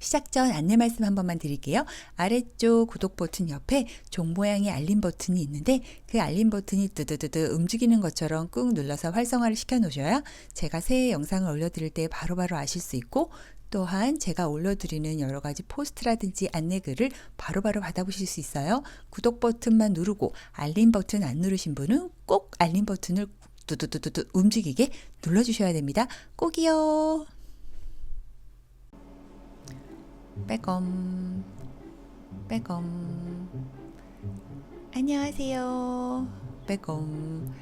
시작 전 안내 말씀 한 번만 드릴게요. 아래쪽 구독 버튼 옆에 종 모양의 알림 버튼이 있는데 그 알림 버튼이 뜨드드드 움직이는 것처럼 꾹 눌러서 활성화를 시켜 놓으셔야 제가 새 영상을 올려드릴 때 바로바로 아실 수 있고, 또한 제가 올려드리는 여러 가지 포스트라든지 안내글을 바로바로 받아보실 수 있어요. 구독 버튼만 누르고 알림 버튼 안 누르신 분은 꼭 알림 버튼을 두두두두두 움직이게 눌러주셔야 됩니다. 꼭이요. 빼검 빼검 안녕하세요. 빼검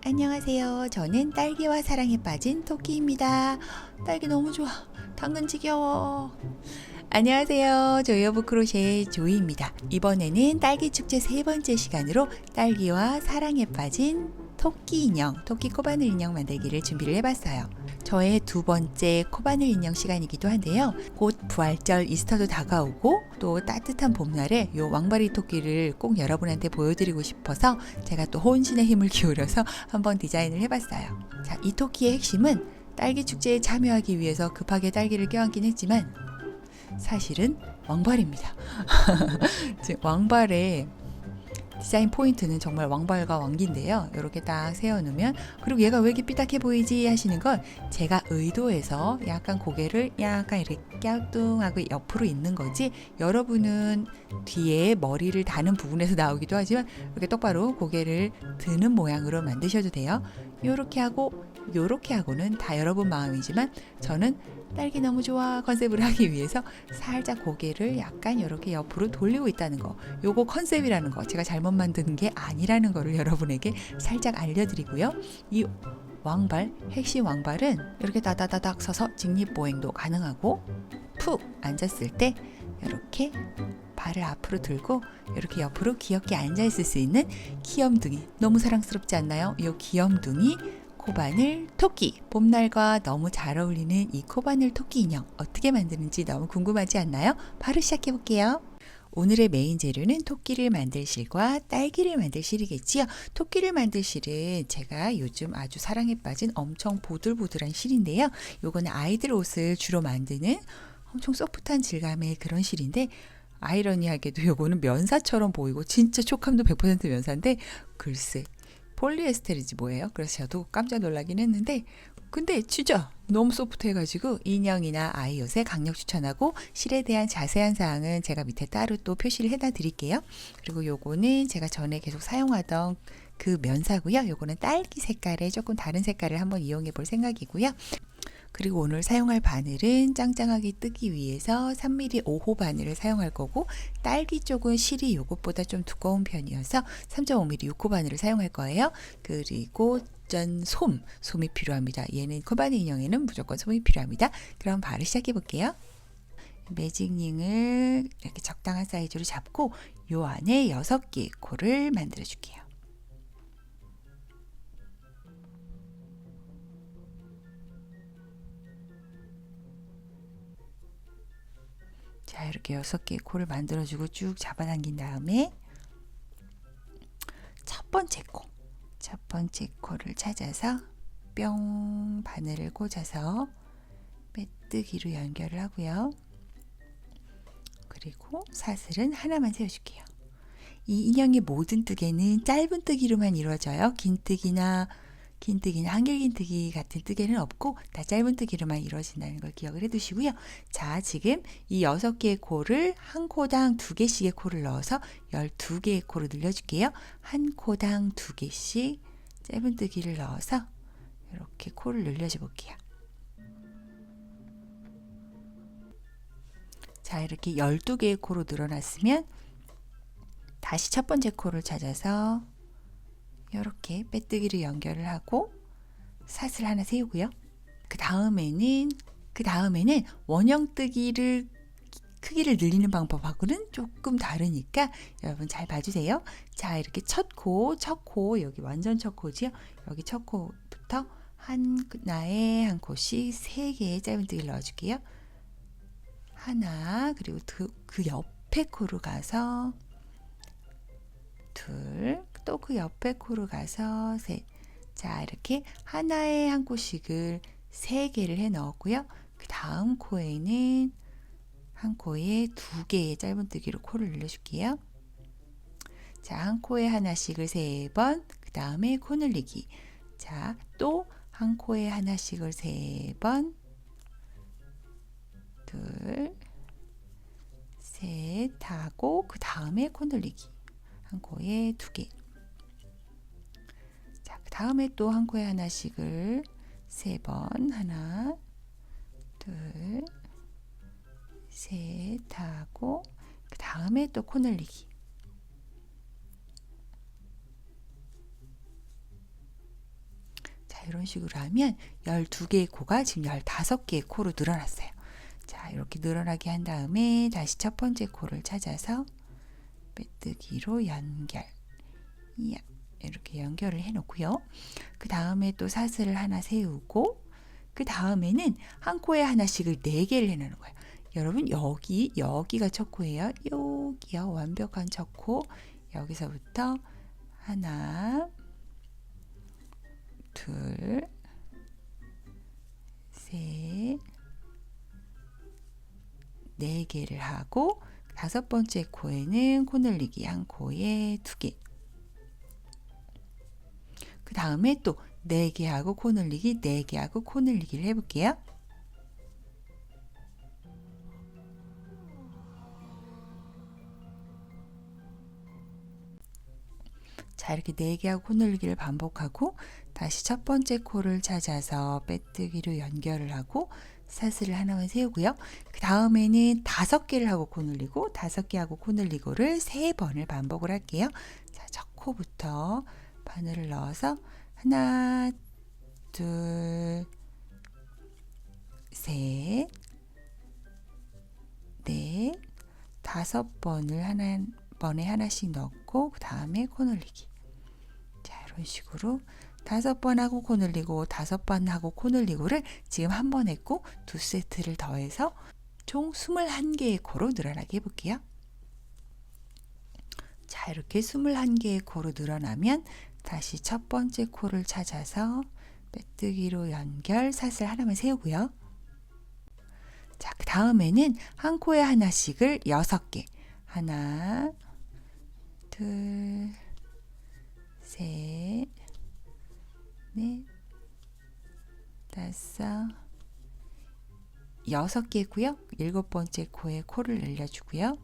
안녕하세요. 저는 딸기와 사랑에 빠진 토끼입니다. 딸기 너무 좋아. 당근 지겨워. 안녕하세요. 조이 오브 크로셰 조이입니다. 이번에는 딸기 축제 세 번째 시간으로 딸기와 사랑에 빠진 토끼 인형, 토끼 코바늘 인형 만들기를 준비를 해봤어요. 저의 두 번째 코바늘 인형 시간이기도 한데요. 곧 부활절 이스터도 다가오고 또 따뜻한 봄날에 요 왕바리 토끼를 꼭 여러분한테 보여드리고 싶어서 제가 또 혼신의 힘을 기울여서 한번 디자인을 해봤어요. 자, 이 토끼의 핵심은 딸기 축제에 참여하기 위해서 급하게 딸기를 껴안긴 했지만 사실은 왕발입니다. 왕발의 디자인 포인트는 정말 왕발과 왕기인데요. 이렇게 딱 세워놓으면, 그리고 얘가 왜 이렇게 삐딱해 보이지 하시는 건 제가 의도해서 약간 고개를 약간 이렇게 갸우뚱하고 옆으로 있는 거지, 여러분은 뒤에 머리를 다는 부분에서 나오기도 하지만 이렇게 똑바로 고개를 드는 모양으로 만드셔도 돼요. 요렇게 하고 요렇게 하고는 다 여러분 마음이지만 저는 딸기 너무 좋아 컨셉을 하기 위해서 살짝 고개를 약간 이렇게 옆으로 돌리고 있다는 거, 요거 컨셉이라는 거, 제가 잘못 만든 게 아니라는 거를 여러분에게 살짝 알려드리고요. 이 왕발, 핵심 왕발은 이렇게 다다다닥 서서 직립보행도 가능하고, 푹 앉았을 때 이렇게 발을 앞으로 들고 이렇게 옆으로 귀엽게 앉아있을 수 있는 귀염둥이, 너무 사랑스럽지 않나요? 이 귀염둥이 코바늘 토끼, 봄날과 너무 잘 어울리는 이 코바늘 토끼 인형 어떻게 만드는지 너무 궁금하지 않나요? 바로 시작해 볼게요. 오늘의 메인 재료는 토끼를 만들 실과 딸기를 만들 실이겠지요. 토끼를 만들 실은 제가 요즘 아주 사랑에 빠진 엄청 보들보들한 실인데요. 요거는 아이들 옷을 주로 만드는 엄청 소프트한 질감의 그런 실인데, 아이러니하게도 요거는 면사처럼 보이고 진짜 촉감도 100% 면사인데, 글쎄 폴리에스테르지 뭐예요? 그래서 저도 깜짝 놀라긴 했는데, 근데 진짜 너무 소프트해가지고 인형이나 아이 옷에 강력 추천하고, 실에 대한 자세한 사항은 제가 밑에 따로 또 표시를 해놔 드릴게요. 그리고 요거는 제가 전에 계속 사용하던 그 면사고요. 요거는 딸기 색깔의 조금 다른 색깔을 한번 이용해 볼 생각이고요. 그리고 오늘 사용할 바늘은 짱짱하게 뜨기 위해서 3mm 5호 바늘을 사용할 거고, 딸기 쪽은 실이 요것보다 좀 두꺼운 편이어서 3.5mm 6호 바늘을 사용할 거예요. 그리고 짠, 솜이 필요합니다. 얘는 코바늘 인형에는 무조건 솜이 필요합니다. 그럼 바로 시작해 볼게요. 매직링을 이렇게 적당한 사이즈로 잡고 요 안에 6개의 코를 만들어 줄게요. 자, 이렇게 6개의 코를 만들어주고 쭉 잡아당긴 다음에 첫 번째 코를 찾아서 뿅 바늘을 꽂아서 빼뜨기로 연결을 하고요. 그리고 사슬은 하나만 세워줄게요. 이 인형의 모든 뜨개는 짧은 뜨기로만 이루어져요. 긴 뜨기나 한길긴뜨기 같은 뜨개는 없고 다 짧은 뜨기로만 이루어진다는 걸 기억을 해두시고요. 자, 지금 이 6개의 코를 한 코당 2개씩의 코를 넣어서 12개의 코로 늘려줄게요. 한 코당 2개씩 짧은 뜨기를 넣어서 이렇게 코를 늘려줘 볼게요. 자, 이렇게 12개의 코로 늘어났으면 다시 첫 번째 코를 찾아서 이렇게 빼뜨기를 연결을 하고 사슬 하나 세우고요. 그 다음에는 원형 뜨기를 크기를 늘리는 방법하고는 조금 다르니까 여러분 잘 봐주세요. 자, 이렇게 첫 코, 여기 완전 첫 코지요. 여기 첫 코부터 하나에 한 코씩 3개의 짧은 뜨기를 넣어줄게요. 하나, 그리고 그 옆에 코로 가서 둘, 또 그 옆에 코로 가서 셋. 자, 이렇게 하나에 한 코씩을 3개를 해 넣었고요. 그 다음 코에는 한 코에 2개의 짧은뜨기로 코를 늘려줄게요. 자, 한 코에 하나씩을 3번, 그 다음에 코 늘리기. 자, 또 한 코에 하나씩을 3번, 둘, 셋 하고 그 다음에 코 늘리기. 한 코에 2개. 자, 그 다음에 또 한 코에 하나씩을 3번, 하나, 둘, 셋 하고 그 다음에 또 코 늘리기. 자, 이런 식으로 하면 12개의 코가 지금 15개의 코로 늘어났어요. 자, 이렇게 늘어나게 한 다음에 다시 첫 번째 코를 찾아서 빼뜨기로 연결. 이야, 이렇게 연결을 해 놓고요. 그 다음에 또 사슬을 하나 세우고 그 다음에는 한 코에 하나씩을 4개를 해 놓는 거예요. 여러분, 여기가 첫 코예요. 여기요. 완벽한 첫 코. 여기서부터 하나, 둘, 셋, 4개를 하고 5번째 코에는 코 늘리기 한 코에 2개. 그 다음에 또 4개 하고 코 늘리기, 4개 하고 코 늘리기를 해볼게요. 자, 이렇게 4개 하고 코 늘리기를 반복하고 다시 첫 번째 코를 찾아서 빼뜨기로 연결을 하고 사슬을 하나만 세우고요. 그 다음에는 5개를 하고 코 늘리고 5개 하고 코 늘리고를 3번을 반복을 할게요. 자, 첫 코부터 바늘을 넣어서 하나, 둘, 셋, 넷, 5번을 한 번에 하나씩 넣고 그 다음에 코 늘리기. 자, 이런 식으로 5번 하고 코 늘리고 5번 하고 코 늘리고를 지금 한 번 했고 2세트를 더해서 총 21개의 코로 늘어나게 해볼게요. 자, 이렇게 21개의 코로 늘어나면 다시 첫 번째 코를 찾아서 빼뜨기로 연결, 사슬 하나만 세우고요. 자, 그 다음에는 한 코에 하나씩을 6개. 하나, 둘, 셋, 넷, 5, 6개고요. 7번째 코에 코를 늘려주고요.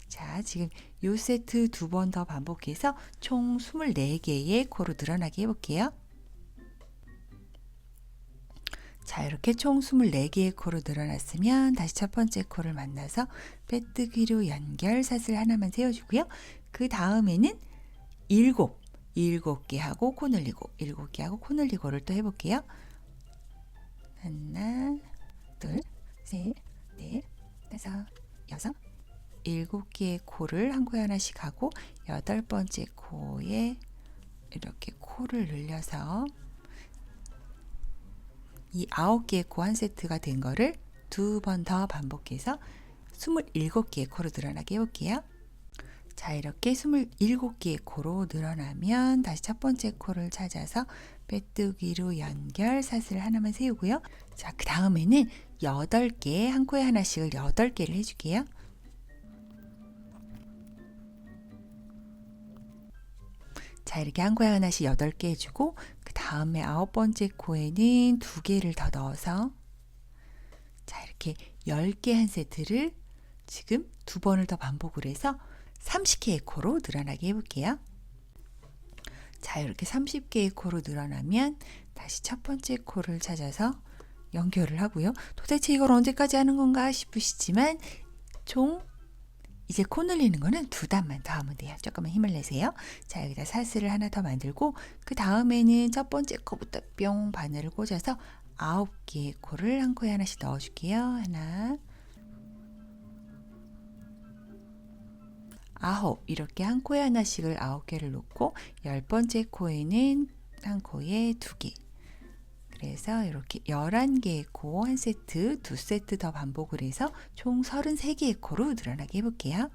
자, 지금 요 세트 2번 더 반복해서 총 24개의 코로 늘어나게 해볼게요. 자, 이렇게 총 24개의 코로 늘어났으면 다시 첫 번째 코를 만나서 빼뜨기로 연결, 사슬 하나만 세워주고요. 그 다음에는 7개 하고 코 늘리고 7개 하고 코 늘리고를 또 해볼게요. 하나, 둘, 셋, 넷, 5, 6, 7개의 코를 한 코에 하나씩 하고 8번째 코에 이렇게 코를 늘려서 이 9개의 코 한 세트가 된 거를 2번 더 반복해서 27개의 코로 늘어나게 해볼게요. 자, 이렇게 27개의 코로 늘어나면 다시 첫 번째 코를 찾아서 빼뜨기로 연결, 사슬 하나만 세우고요. 자, 그 다음에는 8개, 한 코에 하나씩을 8개를 해줄게요. 자, 이렇게 한 코에 하나씩 8개 해주고 그 다음에 9번째 코에는 2개를 더 넣어서 자, 이렇게 10개 한 세트를 지금 2번을 더 반복을 해서 30개의 코로 늘어나게 해볼게요. 자, 이렇게 30개의 코로 늘어나면 다시 첫 번째 코를 찾아서 연결을 하고요. 도대체 이걸 언제까지 하는 건가 싶으시지만 총 이제 코 늘리는 거는 2단만 더 하면 돼요. 조금만 힘을 내세요. 자, 여기다 사슬을 하나 더 만들고 그 다음에는 첫 번째 코부터 뿅 바늘을 꽂아서 9개의 코를 한 코에 하나씩 넣어줄게요. 하나, 9, 이렇게 한 코에 하나씩을 9개를 놓고 10번째 코에는 한 코에 2개. 그래서 이렇게 11개의 코 한 세트, 2세트 더 반복을 해서 총 33개의 코로 늘어나게 해볼게요.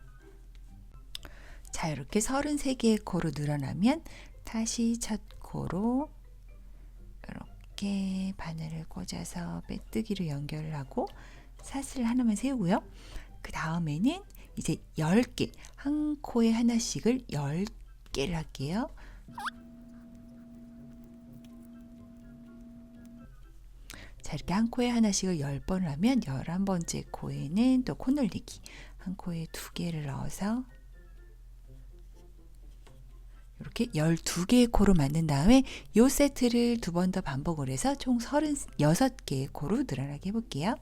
자, 이렇게 33개의 코로 늘어나면 다시 첫 코로 이렇게 바늘을 꽂아서 빼뜨기로 연결을 하고 사슬 하나만 세우고요. 그 다음에는 이제 10개, 한 코에 하나씩을 10개를 할게요. 자, 이렇게 한 코에 하나씩을 10번을 하면 11번째 코에는 또 코늘리기. 한 코에 2개를 넣어서 이렇게 12개의 코로 만든 다음에 이 세트를 2번 더 반복을 해서 총 36개의 코로 늘어나게 해볼게요.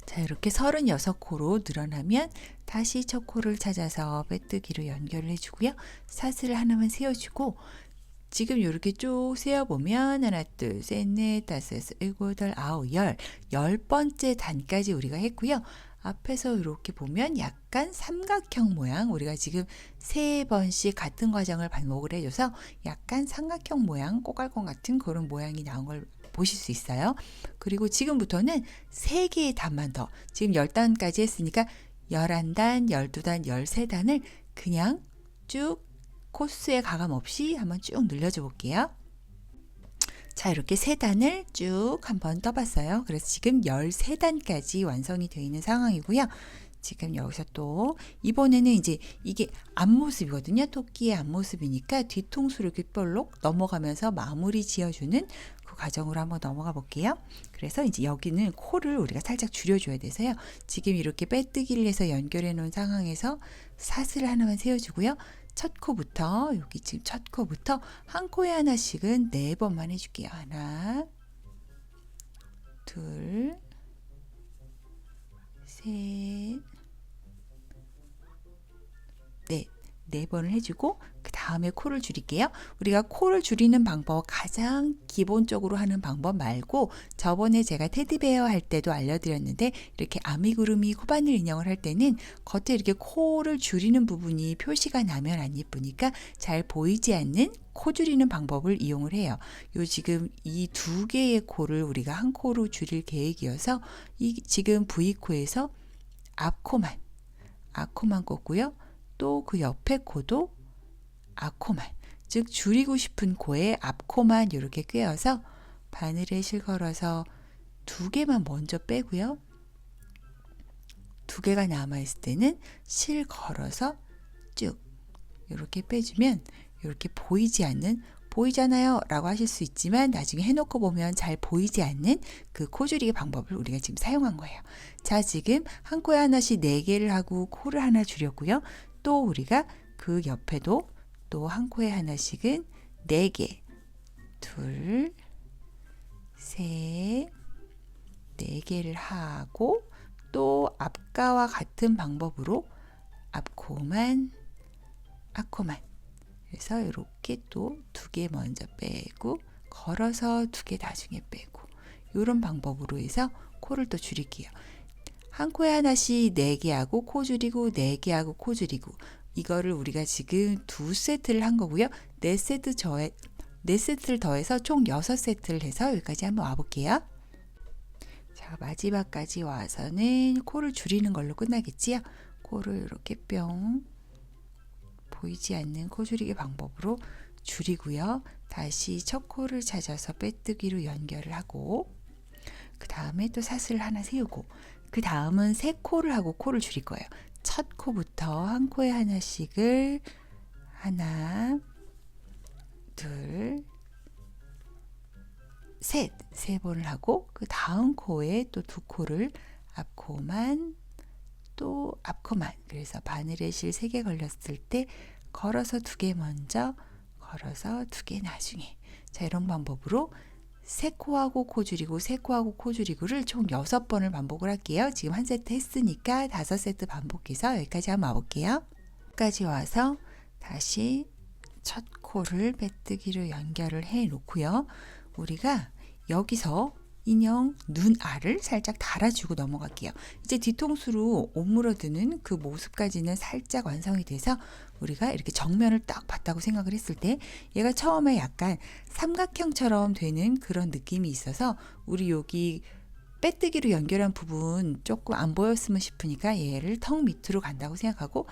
자, 이렇게 36코로 늘어나면 다시 첫 코를 찾아서 빼뜨기로 연결을 해주고요. 사슬을 하나만 세워주고 지금 이렇게 쭉 세어보면 하나, 둘, 셋, 넷, 다섯, 여섯, 일곱, 여덟, 아홉, 열 10번째 단까지 우리가 했고요. 앞에서 이렇게 보면 약간 삼각형 모양, 우리가 지금 3번씩 같은 과정을 반복을 해줘서 약간 삼각형 모양, 꼬깔콘 같은 그런 모양이 나온 걸 보실 수 있어요. 그리고 지금부터는 3개의 단만 더, 지금 10단까지 했으니까 11단, 12단, 13단을 그냥 쭉 코스에 가감 없이 한번 쭉 늘려줘 볼게요. 자, 이렇게 3단을 쭉 한번 떠봤어요. 그래서 지금 13단까지 완성이 되어 있는 상황이고요. 지금 여기서 또 이번에는 이제 이게 앞모습이거든요. 토끼의 앞모습이니까 뒤통수를 이렇게 볼록 넘어가면서 마무리 지어주는 그 과정으로 한번 넘어가 볼게요. 그래서 이제 여기는 코를 우리가 살짝 줄여줘야 돼서요. 지금 이렇게 빼뜨기를 해서 연결해 놓은 상황에서 사슬을 하나만 세워주고요. 첫 코부터, 여기 지금 첫 코부터 한 코에 하나씩은 4번만 해줄게요. 하나, 둘, 셋, 넷. 4번을 해주고 그 다음에 코를 줄일게요. 우리가 코를 줄이는 방법, 가장 기본적으로 하는 방법 말고 저번에 제가 테디베어 할 때도 알려드렸는데 이렇게 아미구루미 코바늘 인형을 할 때는 겉에 이렇게 코를 줄이는 부분이 표시가 나면 안 예쁘니까 잘 보이지 않는 코 줄이는 방법을 이용을 해요. 요 지금 이 2개의 코를 우리가 한 코로 줄일 계획이어서 이 지금 V코에서 앞코만 꽂고요. 또 그 옆에 코도 앞코만, 즉 줄이고 싶은 코에 앞코만 이렇게 꿰어서 바늘에 실 걸어서 2개만 먼저 빼고요. 2개가 남아있을 때는 실 걸어서 쭉 이렇게 빼주면 이렇게 보이잖아요 라고 하실 수 있지만 나중에 해놓고 보면 잘 보이지 않는 그 코 줄이기 방법을 우리가 지금 사용한 거예요. 자, 지금 한 코에 하나씩 4개를 하고 코를 하나 줄였고요. 또 우리가 그 옆에도 또 한 코에 하나씩은 4개, 둘, 셋, 4개를 하고 또 앞가와 같은 방법으로 앞코만, 앞코만, 그래서 이렇게 또 2개 먼저 빼고 걸어서 2개 나중에 빼고 이런 방법으로 해서 코를 또 줄일게요. 한 코에 하나씩 4개 하고 코 줄이고 4개 하고 코 줄이고 이거를 우리가 지금 2세트를 한 거고요. 4세트를 더해서 총 6세트를 해서 여기까지 한번 와볼게요. 자, 마지막까지 와서는 코를 줄이는 걸로 끝나겠지요. 코를 이렇게 뿅, 보이지 않는 코 줄이기 방법으로 줄이고요. 다시 첫 코를 찾아서 빼뜨기로 연결을 하고 그 다음에 또 사슬을 하나 세우고 그 다음은 3코를 하고 코를 줄일 거예요. 첫 코부터 한 코에 하나씩을 하나, 둘, 셋, 3번을 하고 그 다음 코에 또 2코를 앞코만 또 앞코만, 그래서 바늘에 실 3개 걸렸을 때 걸어서 2개 먼저, 걸어서 2개 나중에. 자, 이런 방법으로 3코하고 코 줄이고 3코하고 코 줄이고를 총 6번을 반복을 할게요. 지금 한 세트 했으니까 5세트 반복해서 여기까지 한번 와볼게요. 여기까지 와서 다시 첫 코를 빼뜨기로 연결을 해 놓고요. 우리가 여기서 인형 눈 알을 살짝 달아주고 넘어갈게요. 이제 뒤통수로 오므러드는 그 모습까지는 살짝 완성이 돼서 우리가 이렇게 정면을 딱 봤다고 생각을 했을 때 얘가 처음에 약간 삼각형처럼 되는 그런 느낌이 있어서 우리 여기 빼뜨기로 연결한 부분 조금 안 보였으면 싶으니까 얘를 턱 밑으로 간다고 생각하고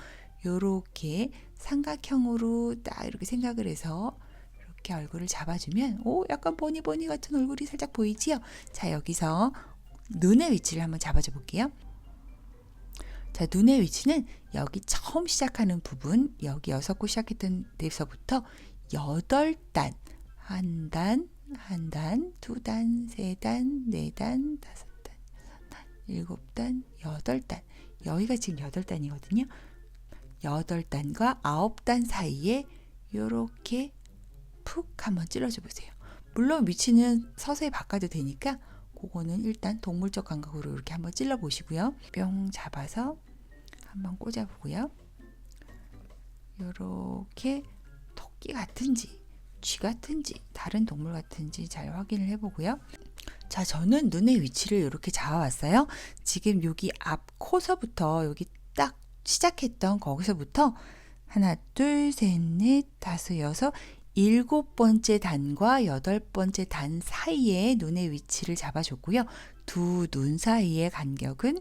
요렇게 삼각형으로 딱 이렇게 생각을 해서 이렇게 얼굴을 잡아주면 오, 약간 버니버니 같은 얼굴이 살짝 보이지요? 자, 여기서 눈의 위치를 한번 잡아줘 볼게요. 자, 눈의 위치는 여기 처음 시작하는 부분, 여기 6코 시작했던 데서부터 8단, 한 단, 한 단, 2단, 3단, 4단, 5단, 6단, 8단. 여기가 지금 8단이거든요. 8단과 9단 사이에 요렇게 푹 한번 찔러줘 보세요. 물론 위치는 서서히 바꿔도 되니까 그거는 일단 동물적 감각으로 이렇게 한번 찔러 보시고요. 뿅 잡아서 한번 꽂아 보고요. 요렇게 토끼 같은지 쥐 같은지 다른 동물 같은지 잘 확인을 해 보고요. 자, 저는 눈의 위치를 이렇게 잡아왔어요. 지금 여기 앞 코서부터 여기 딱 시작했던 거기서부터 하나, 둘, 셋, 넷, 다섯, 여섯, 7번째 단과 8번째 단 사이에 눈의 위치를 잡아줬고요. 두 눈 사이의 간격은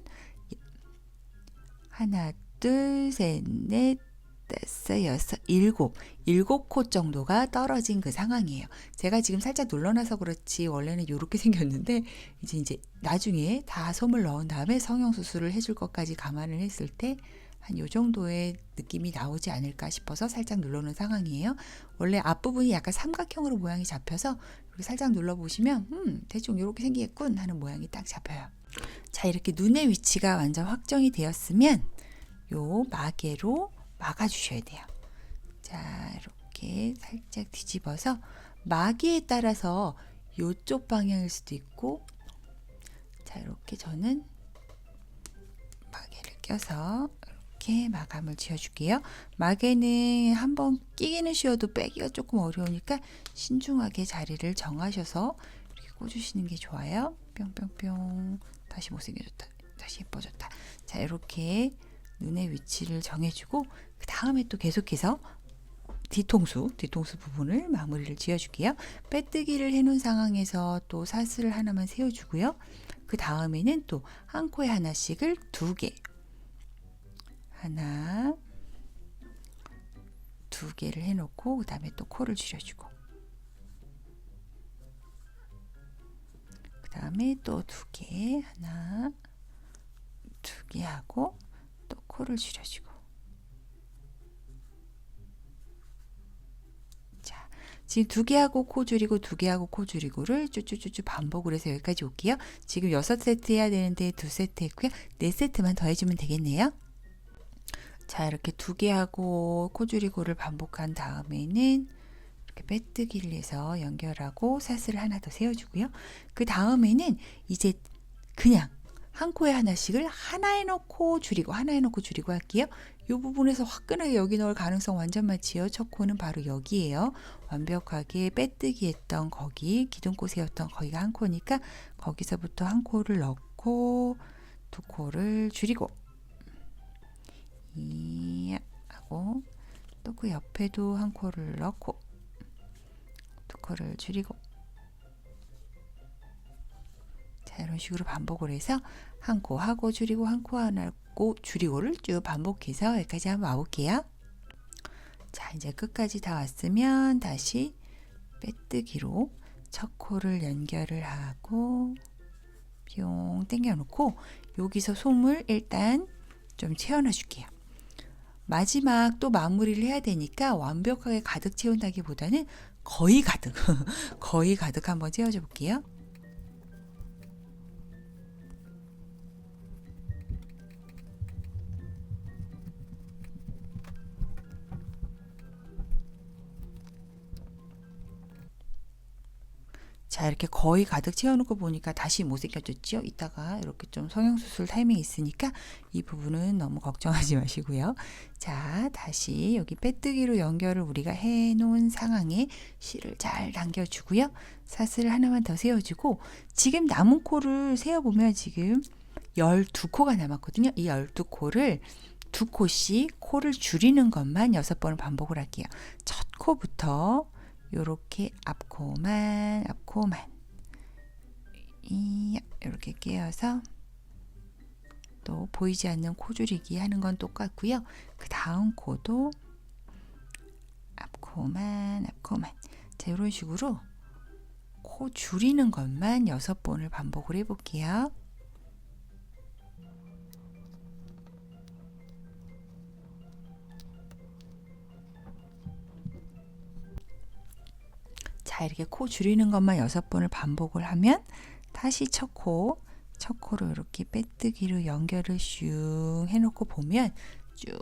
하나, 둘, 셋, 넷, 다섯, 여섯, 7코 정도가 떨어진 그 상황이에요. 제가 지금 살짝 눌러놔서 그렇지 원래는 이렇게 생겼는데 이제 나중에 다 솜을 넣은 다음에 성형수술을 해줄 것까지 감안을 했을 때 한 요 정도의 느낌이 나오지 않을까 싶어서 살짝 눌러놓은 상황이에요. 원래 앞부분이 약간 삼각형으로 모양이 잡혀서 이렇게 살짝 눌러보시면 대충 이렇게 생기겠군 하는 모양이 딱 잡혀요. 자, 이렇게 눈의 위치가 완전 확정이 되었으면 요 마개로 막아주셔야 돼요. 자, 이렇게 살짝 뒤집어서 마개에 따라서 요쪽 방향일 수도 있고, 자, 이렇게 저는 마개를 껴서 이렇게 마감을 지어줄게요. 마개는 한번 끼기는 쉬워도 빼기가 조금 어려우니까 신중하게 자리를 정하셔서 이렇게 꽂으시는 게 좋아요. 뿅뿅뿅. 다시 못생겨졌다. 다시 예뻐졌다. 자, 이렇게 눈의 위치를 정해주고 그 다음에 또 계속해서 뒤통수 부분을 마무리를 지어줄게요. 빼뜨기를 해놓은 상황에서 또 사슬을 하나만 세워주고요. 그 다음에는 또 한 코에 하나씩을 2개, 하나, 2개를 해놓고 그 다음에 또 코를 줄여주고, 그 다음에 또 2개, 하나, 2개 하고 또 코를 줄여주고. 자, 지금 2개 하고 코 줄이고 2개 하고 코 줄이고를 쭈쭈쭈쭈 반복을 해서 여기까지 올게요. 지금 6세트 해야 되는데 2세트 했고요. 4세트만 더 해주면 되겠네요. 자, 이렇게 2개 하고 코 줄이고를 반복한 다음에는 이렇게 빼뜨기를 해서 연결하고 사슬을 하나 더 세워주고요. 그 다음에는 이제 그냥 한 코에 하나씩을 하나 해놓고 줄이고 하나 해놓고 줄이고 할게요. 이 부분에서 화끈하게 여기 넣을 가능성 완전 많지요. 첫 코는 바로 여기에요. 완벽하게 빼뜨기 했던 거기, 기둥코 세웠던 거기가 한 코니까 거기서부터 한 코를 넣고 2코를 줄이고 하고 또 그 옆에도 한 코를 넣고 2코를 줄이고, 자, 이런 식으로 반복을 해서 한 코 하고 줄이고 한 코 하고 줄이고를 쭉 반복해서 여기까지 한번 와볼게요. 자, 이제 끝까지 다 왔으면 다시 빼뜨기로 첫 코를 연결을 하고 뿅 당겨 놓고 여기서 솜을 일단 좀 채워놔 줄게요. 마지막 또 마무리를 해야 되니까 완벽하게 가득 채운다기보다는 거의 가득 거의 가득 한번 채워줘 볼게요. 자, 이렇게 거의 가득 채워놓고 보니까 다시 못생겨졌죠. 이따가 이렇게 좀 성형수술 타이밍이 있으니까 이 부분은 너무 걱정하지 마시고요. 자, 다시 여기 빼뜨기로 연결을 우리가 해놓은 상황에 실을 잘 당겨주고요. 사슬을 하나만 더 세워주고, 지금 남은 코를 세어보면 지금 12코가 남았거든요. 이 12코를 2코씩 코를 줄이는 것만 6번을 반복을 할게요. 첫 코부터 요렇게 앞코만 이렇게 깨어서 또 보이지 않는 코 줄이기 하는 건 똑같고요. 그 다음 코도 앞코만 자, 이런 식으로 코 줄이는 것만 6번을 반복을 해볼게요. 자, 이렇게 코 줄이는 것만 6번을 반복을 하면 다시 첫 코로 이렇게 빼뜨기로 연결을 슉 해놓고 보면 쭉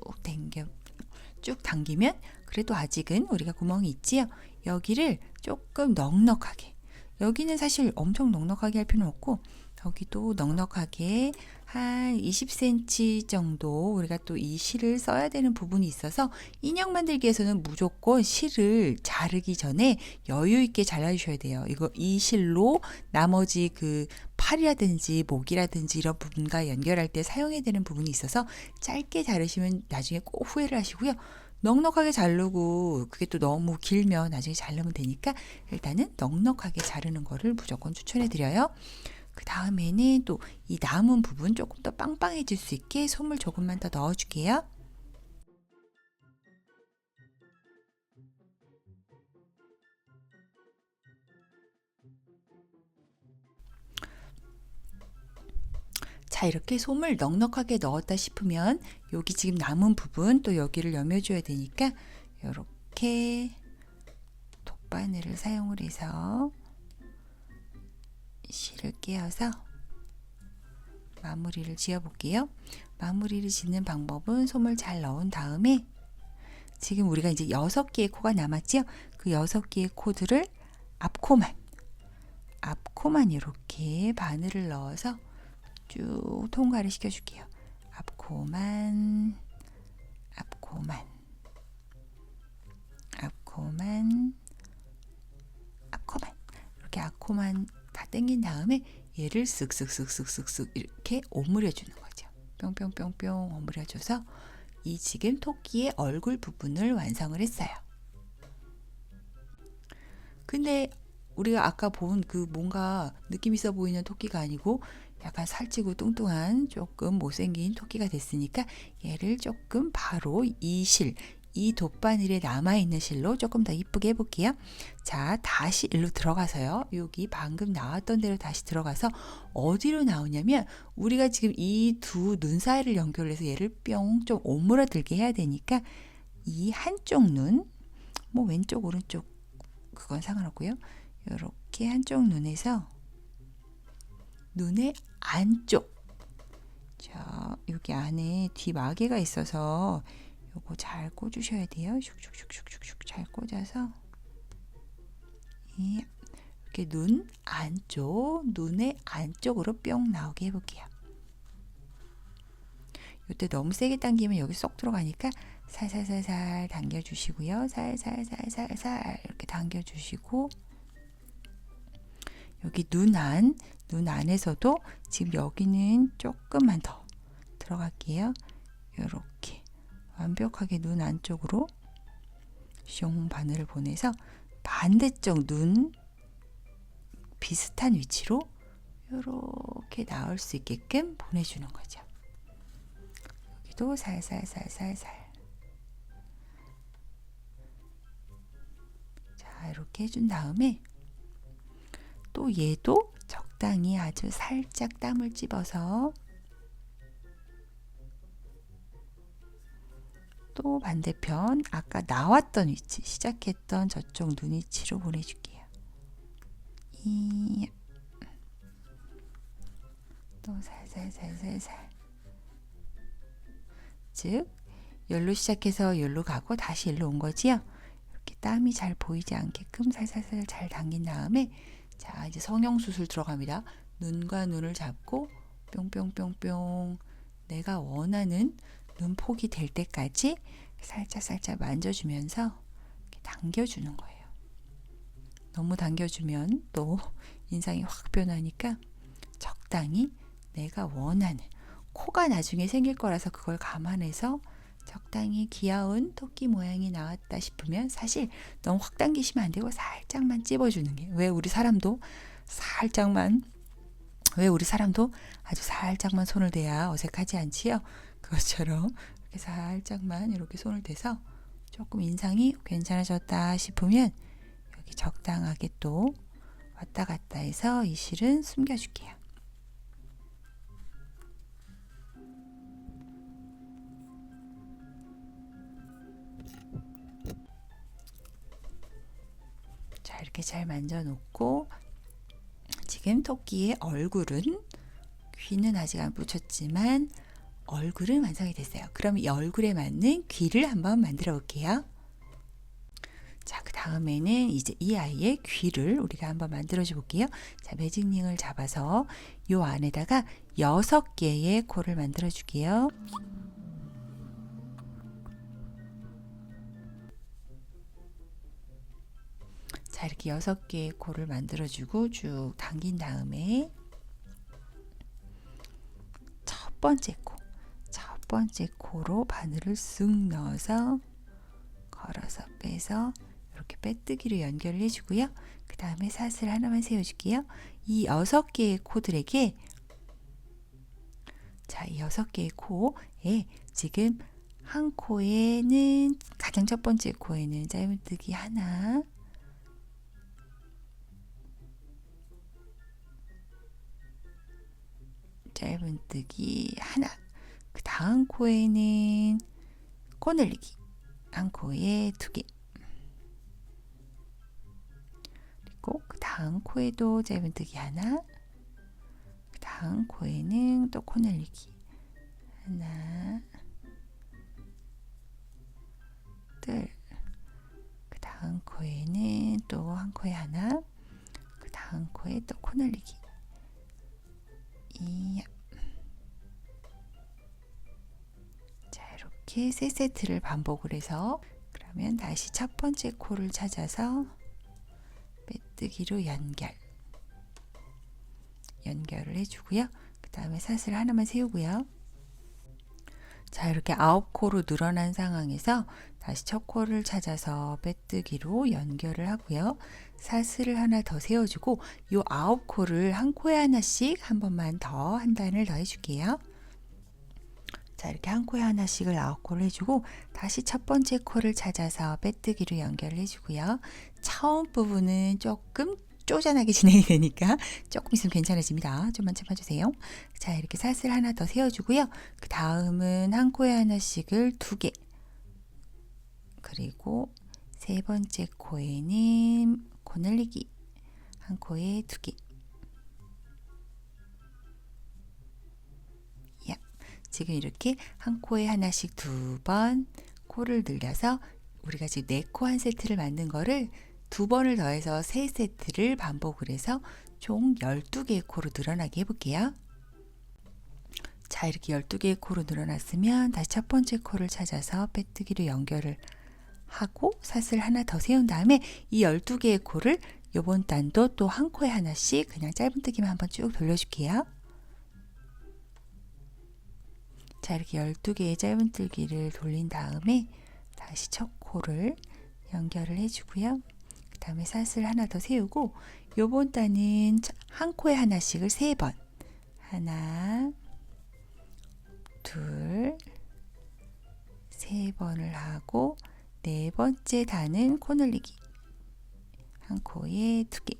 당기면 그래도 아직은 우리가 구멍이 있지요. 여기를 조금 넉넉하게, 여기는 사실 엄청 넉넉하게 할 필요는 없고 여기도 넉넉하게 한 20cm 정도 우리가 또 이 실을 써야 되는 부분이 있어서 인형 만들기에서는 무조건 실을 자르기 전에 여유 있게 잘라주셔야 돼요. 이 실로 나머지 그 팔이라든지 목이라든지 이런 부분과 연결할 때 사용해야 되는 부분이 있어서 짧게 자르시면 나중에 꼭 후회를 하시고요. 넉넉하게 자르고 그게 또 너무 길면 나중에 자르면 되니까 일단은 넉넉하게 자르는 거를 무조건 추천해 드려요. 그 다음에는 또 이 남은 부분 조금 더 빵빵해질 수 있게 솜을 조금만 더 넣어줄게요. 자, 이렇게 솜을 넉넉하게 넣었다 싶으면 여기 지금 남은 부분 또 여기를 여며줘야 되니까 이렇게 돗바늘을 사용을 해서 실을 끼워서 마무리를 지어 볼게요. 마무리를 짓는 방법은 솜을 잘 넣은 다음에 지금 우리가 이제 6개의 코가 남았죠? 그 6개의 코들을 앞코만 이렇게 바늘을 넣어서 쭉 통과를 시켜줄게요. 앞코만 이렇게 앞코만 다 당긴 다음에 얘를 쓱쓱쓱쓱쓱쓱 이렇게 오므려 주는 거죠. 뿅뿅뿅뿅 오므려 줘서 이 지금 토끼의 얼굴 부분을 완성을 했어요. 근데 우리가 아까 본 그 뭔가 느낌 있어 보이는 토끼가 아니고 약간 살찌고 뚱뚱한 조금 못생긴 토끼가 됐으니까 얘를 조금 바로 이 돗바늘에 남아있는 실로 조금 더 이쁘게 해볼게요. 자, 다시 일로 들어가서요. 여기 방금 나왔던 대로 다시 들어가서 어디로 나오냐면 우리가 지금 이 두 눈 사이를 연결해서 얘를 뿅 좀 오므라들게 해야 되니까 이 한쪽 눈, 뭐 왼쪽 오른쪽 그건 상관없고요. 이렇게 한쪽 눈에서 눈의 안쪽, 자, 여기 안에 뒤마개가 있어서 요거 잘 꽂으셔야 돼요. 슉슉슉슉슉 잘 꽂아서 이렇게 눈의 안쪽으로 뿅 나오게 해볼게요. 이때 너무 세게 당기면 여기 쏙 들어가니까 살살살살 당겨주시고요. 살살살살살 이렇게 당겨주시고 여기 눈 안에서도 지금 여기는 조금만 더 들어갈게요. 이렇게 완벽하게 눈 안쪽으로 숑 바늘을 보내서 반대쪽 눈 비슷한 위치로 이렇게 나올 수 있게끔 보내주는 거죠. 여기도 살살살살살. 자, 이렇게 해준 다음에 또 얘도 적당히 아주 살짝 땀을 찝어서 또 반대편 아까 나왔던 위치, 시작했던 저쪽 눈 위치로 보내줄게요. 또 살살살살살. 즉 여기로 시작해서 여기로 가고 다시 여기로 온 거지요. 이렇게 땀이 잘 보이지 않게끔 살살살 잘 당긴 다음에 자, 이제 성형수술 들어갑니다. 눈과 눈을 잡고 뿅뿅뿅뿅 내가 원하는 눈폭이 될 때까지 살짝 만져주면서 이렇게 당겨주는 거예요. 너무 당겨주면 또 인상이 확 변하니까 적당히 내가 원하는 코가 나중에 생길 거라서 그걸 감안해서 적당히 귀여운 토끼 모양이 나왔다 싶으면 사실 너무 확 당기시면 안 되고 살짝만 찝어주는 게 왜 우리 사람도 아주 살짝만 손을 대야 어색하지 않지요? 그것처럼 이렇게 살짝만 이렇게 손을 대서 조금 인상이 괜찮아졌다 싶으면 여기 적당하게 또 왔다 갔다 해서 이 실은 숨겨줄게요. 자, 이렇게 이렇게 잘 만져 놓고 지금 토끼의 얼굴은 귀는 아직 안 붙였지만 얼굴은 완성이 됐어요. 그럼 이 얼굴에 맞는 귀를 한번 만들어 볼게요. 자, 그 다음에는 이제 이 아이의 귀를 우리가 한번 만들어 줘 볼게요. 자, 매직링을 잡아서 요 안에다가 6개의 코를 만들어 줄게요. 자, 이렇게 6개의 코를 만들어 주고 쭉 당긴 다음에 첫 번째 코로 바늘을 쓱 넣어서 걸어서 빼서 이렇게 빼뜨기로 연결을 해주고요. 그 다음에 사슬 하나만 세워줄게요. 이 6개의 코들에게 자, 이 6개의 코에 지금 한 코에는 가장 첫 번째 코에는 짧은뜨기 하나, 짧은뜨기 하나, 그 다음 코에는 코늘리기 한 코에 2개, 그리고 그 다음 코에도 짧은뜨기 하나, 그 다음 코에는 또 코늘리기 하나, 둘, 그 다음 코에는 또 한 코에 하나, 그 다음 코에 또 코늘리기 이야. 자, 이렇게 3세트를 반복을 해서 그러면 다시 첫 번째 코를 찾아서 빼뜨기로 연결을 해주고요. 그 다음에 사슬 하나만 세우고요. 자, 이렇게 9코로 늘어난 상황에서 다시 첫 코를 찾아서 빼뜨기로 연결을 하고요. 사슬을 하나 더 세워주고 요 9코를 한 코에 하나씩 한 번만 더 한 단을 더 해줄게요. 자, 이렇게 한 코에 하나씩을 9코를 해주고 다시 첫 번째 코를 찾아서 빼뜨기로 연결을 해주고요. 처음 부분은 조금 쪼잔하게 진행이 되니까 조금 있으면 괜찮아집니다. 좀만 참아주세요. 자, 이렇게 사슬 하나 더 세워주고요. 그 다음은 한 코에 하나씩을 2개, 그리고 세 번째 코에는 코늘리기 한 코에 2개. 지금 이렇게 한 코에 하나씩 2번 코를 늘려서 우리가 지금 4코 한 세트를 만든 거를 2번을 더해서 3세트를 반복을 해서 총 12개의 코로 늘어나게 해볼게요. 자, 이렇게 12개의 코로 늘어났으면 다시 첫 번째 코를 찾아서 빼뜨기로 연결을 하고 사슬 하나 더 세운 다음에 이 12개의 코를 요번 단도 또 한 코에 하나씩 그냥 짧은뜨기만 한번 쭉 돌려줄게요. 자, 이렇게 12개의 짧은뜨기를 돌린 다음에 다시 첫 코를 연결을 해주고요. 그 다음에 사슬 하나 더 세우고 요번 단은 한 코에 하나씩을 3번, 하나, 둘, 3번을 하고 네 번째 단은 코늘리기 한 코에 2개.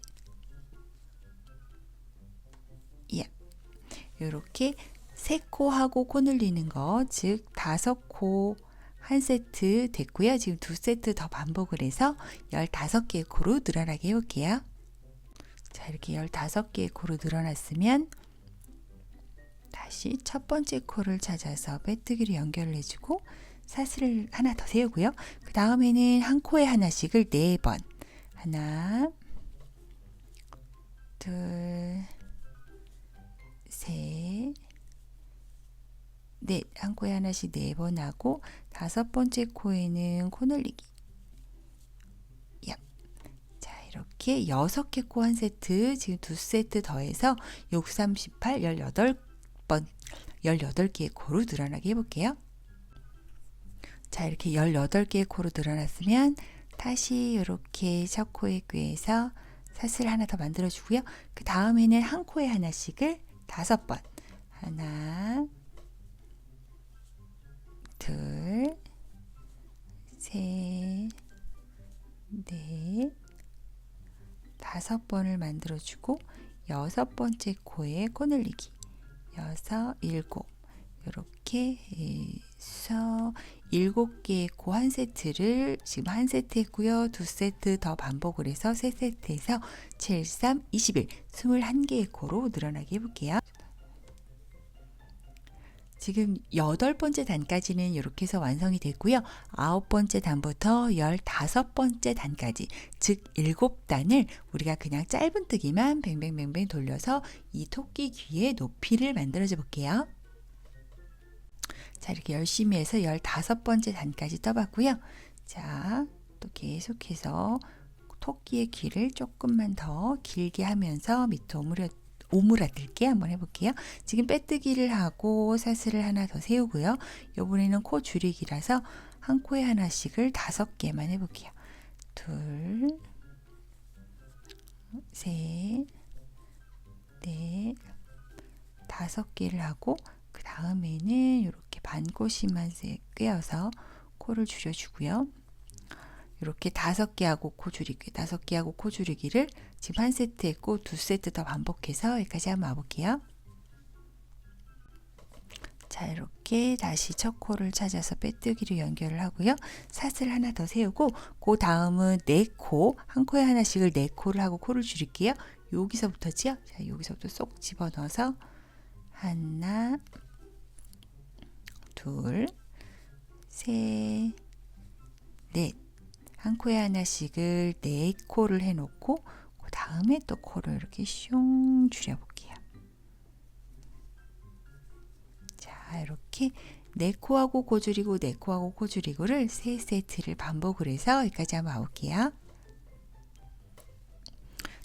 이렇게 3코하고 코 늘리는 거, 즉 5코 한 세트 됐고요. 지금 2세트 더 반복을 해서 15개의 코로 늘어나게 해볼게요. 자, 이렇게 15개의 코로 늘어났으면 다시 첫 번째 코를 찾아서 빼뜨기로 연결을 해주고 사슬을 하나 더 세우고요. 그 다음에는 한 코에 하나씩을 4번, 하나, 둘, 셋, 넷, 한 코에 하나씩 4번 하고 5번째 코에는 코늘리기. 자, 이렇게 6개 코 한 세트, 지금 2세트 더해서 6, 38, 18개의 코로 늘어나게 해볼게요. 자, 이렇게 18개의 코로 늘어났으면 다시 이렇게 첫 코에 꿰서 사슬 하나 더 만들어 주고요. 그 다음에는 한 코에 하나씩을 5번, 하나, 둘, 셋, 넷, 5번을 만들어 주고 6번째 코에 코늘리기 6, 7, 이렇게 해서 7개의 코 한 세트를 지금 한 세트 했고요. 2세트 더 반복을 해서 3세트에서 7, 3, 21, 21개의 코로 늘어나게 해볼게요. 지금 8번째 단까지는 이렇게 해서 완성이 됐고요. 9번째 단부터 15번째 단까지, 즉 7단을 우리가 그냥 짧은뜨기만 뱅뱅뱅뱅 돌려서 이 토끼 귀의 높이를 만들어줘 볼게요. 자, 이렇게 열심히 해서 15번째 단까지 떠봤고요. 자, 또 계속해서 토끼의 귀를 조금만 더 길게 하면서 밑에 오므라들게 한번 해볼게요. 지금 빼뜨기를 하고 사슬을 하나 더 세우고요. 이번에는 코 줄이기라서 한 코에 하나씩을 5개만 해볼게요. 2, 3, 4, 5개를 하고 그 다음에는 이렇게 반꼬시만 꿰어서 코를 줄여주고요. 이렇게 5개 하고 코 줄이기, 5개 하고 코 줄이기를 지금 한 세트 했고 2세트 더 반복해서 여기까지 한번 와볼게요. 자, 이렇게 다시 첫 코를 찾아서 빼뜨기로 연결을 하고요. 사슬 하나 더 세우고 그 다음은 4코, 한 코에 하나씩을 4코를 하고 코를 줄일게요. 여기서부터지요. 자, 여기서부터 쏙 집어넣어서 하나, 둘, 셋, 넷. 한 코에 하나씩을 4코를 해놓고 그 다음에 또 코를 이렇게 슝 줄여볼게요. 자, 이렇게 4코하고 코 줄이고 4코하고 코 줄이고를 3세트를 반복을 해서 여기까지 한번 와볼게요.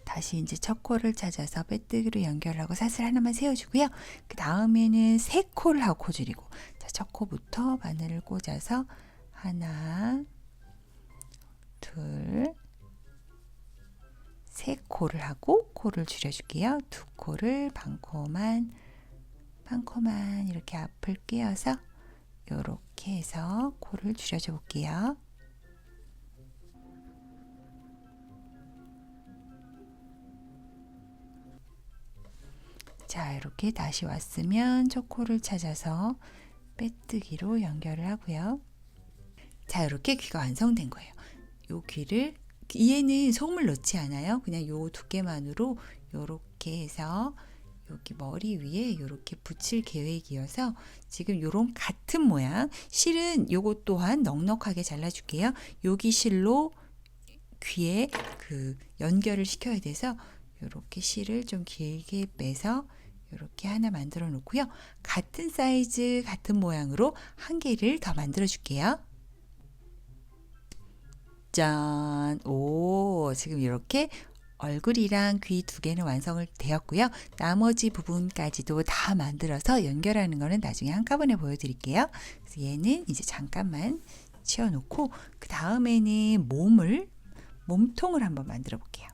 다시 이제 첫 코를 찾아서 빼뜨기로 연결하고 사슬 하나만 세워주고요. 그 다음에는 3코를 하고 코 줄이고, 자, 첫 코부터 바늘을 꽂아서 하나, 둘, 3코를 하고 코를 줄여줄게요. 2코를 반코만 이렇게 앞을 꿰어서 이렇게 해서 코를 줄여줘 볼게요. 자, 이렇게 다시 왔으면 첫 코를 찾아서 빼뜨기로 연결을 하고요. 자, 이렇게 귀가 완성된 거예요. 요 귀를, 얘는 소금을 넣지 않아요. 그냥 요 두께만으로 요렇게 해서 여기 머리 위에 이렇게 붙일 계획이어서 지금 요런 같은 모양, 실은 요것 또한 넉넉하게 잘라줄게요. 여기 실로 귀에 그 연결을 시켜야 돼서 요렇게 실을 좀 길게 빼서 이렇게 하나 만들어 놓고요. 같은 사이즈, 같은 모양으로 한 개를 더 만들어 줄게요. 짠! 오, 지금 이렇게 얼굴이랑 귀 2개는 완성을 되었고요. 나머지 부분까지도 다 만들어서 연결하는 거는 나중에 한꺼번에 보여드릴게요. 그래서 얘는 이제 잠깐만 치워놓고 그 다음에는 몸통을 한번 만들어 볼게요.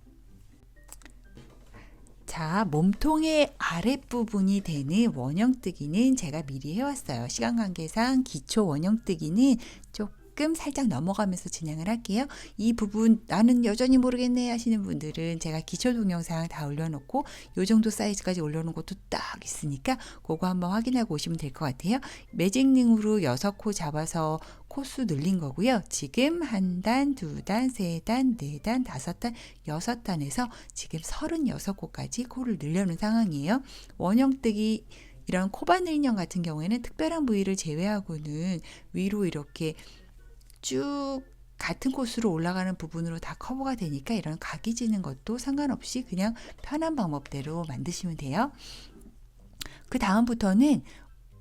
자, 몸통의 아랫부분이 되는 원형뜨기는 제가 미리 해왔어요. 시간 관계상 기초 원형뜨기는 조금 살짝 넘어가면서 진행을 할게요. 이 부분 나는 여전히 모르겠네 하시는 분들은 제가 기초 동영상 다 올려놓고 요 정도 사이즈까지 올려놓은 것도 딱 있으니까 그거 한번 확인하고 오시면 될 것 같아요. 매직링으로 6코 잡아서 코수 늘린 거고요. 지금 1단, 2단, 3단, 4단, 5단, 6단에서 지금 36코까지 코를 늘려놓은 상황이에요. 원형뜨기 이런 코바늘 인형 같은 경우에는 특별한 부위를 제외하고는 위로 이렇게 쭉 같은 코스로 올라가는 부분으로 다 커버가 되니까 이런 각이 지는 것도 상관없이 그냥 편한 방법대로 만드시면 돼요. 그 다음부터는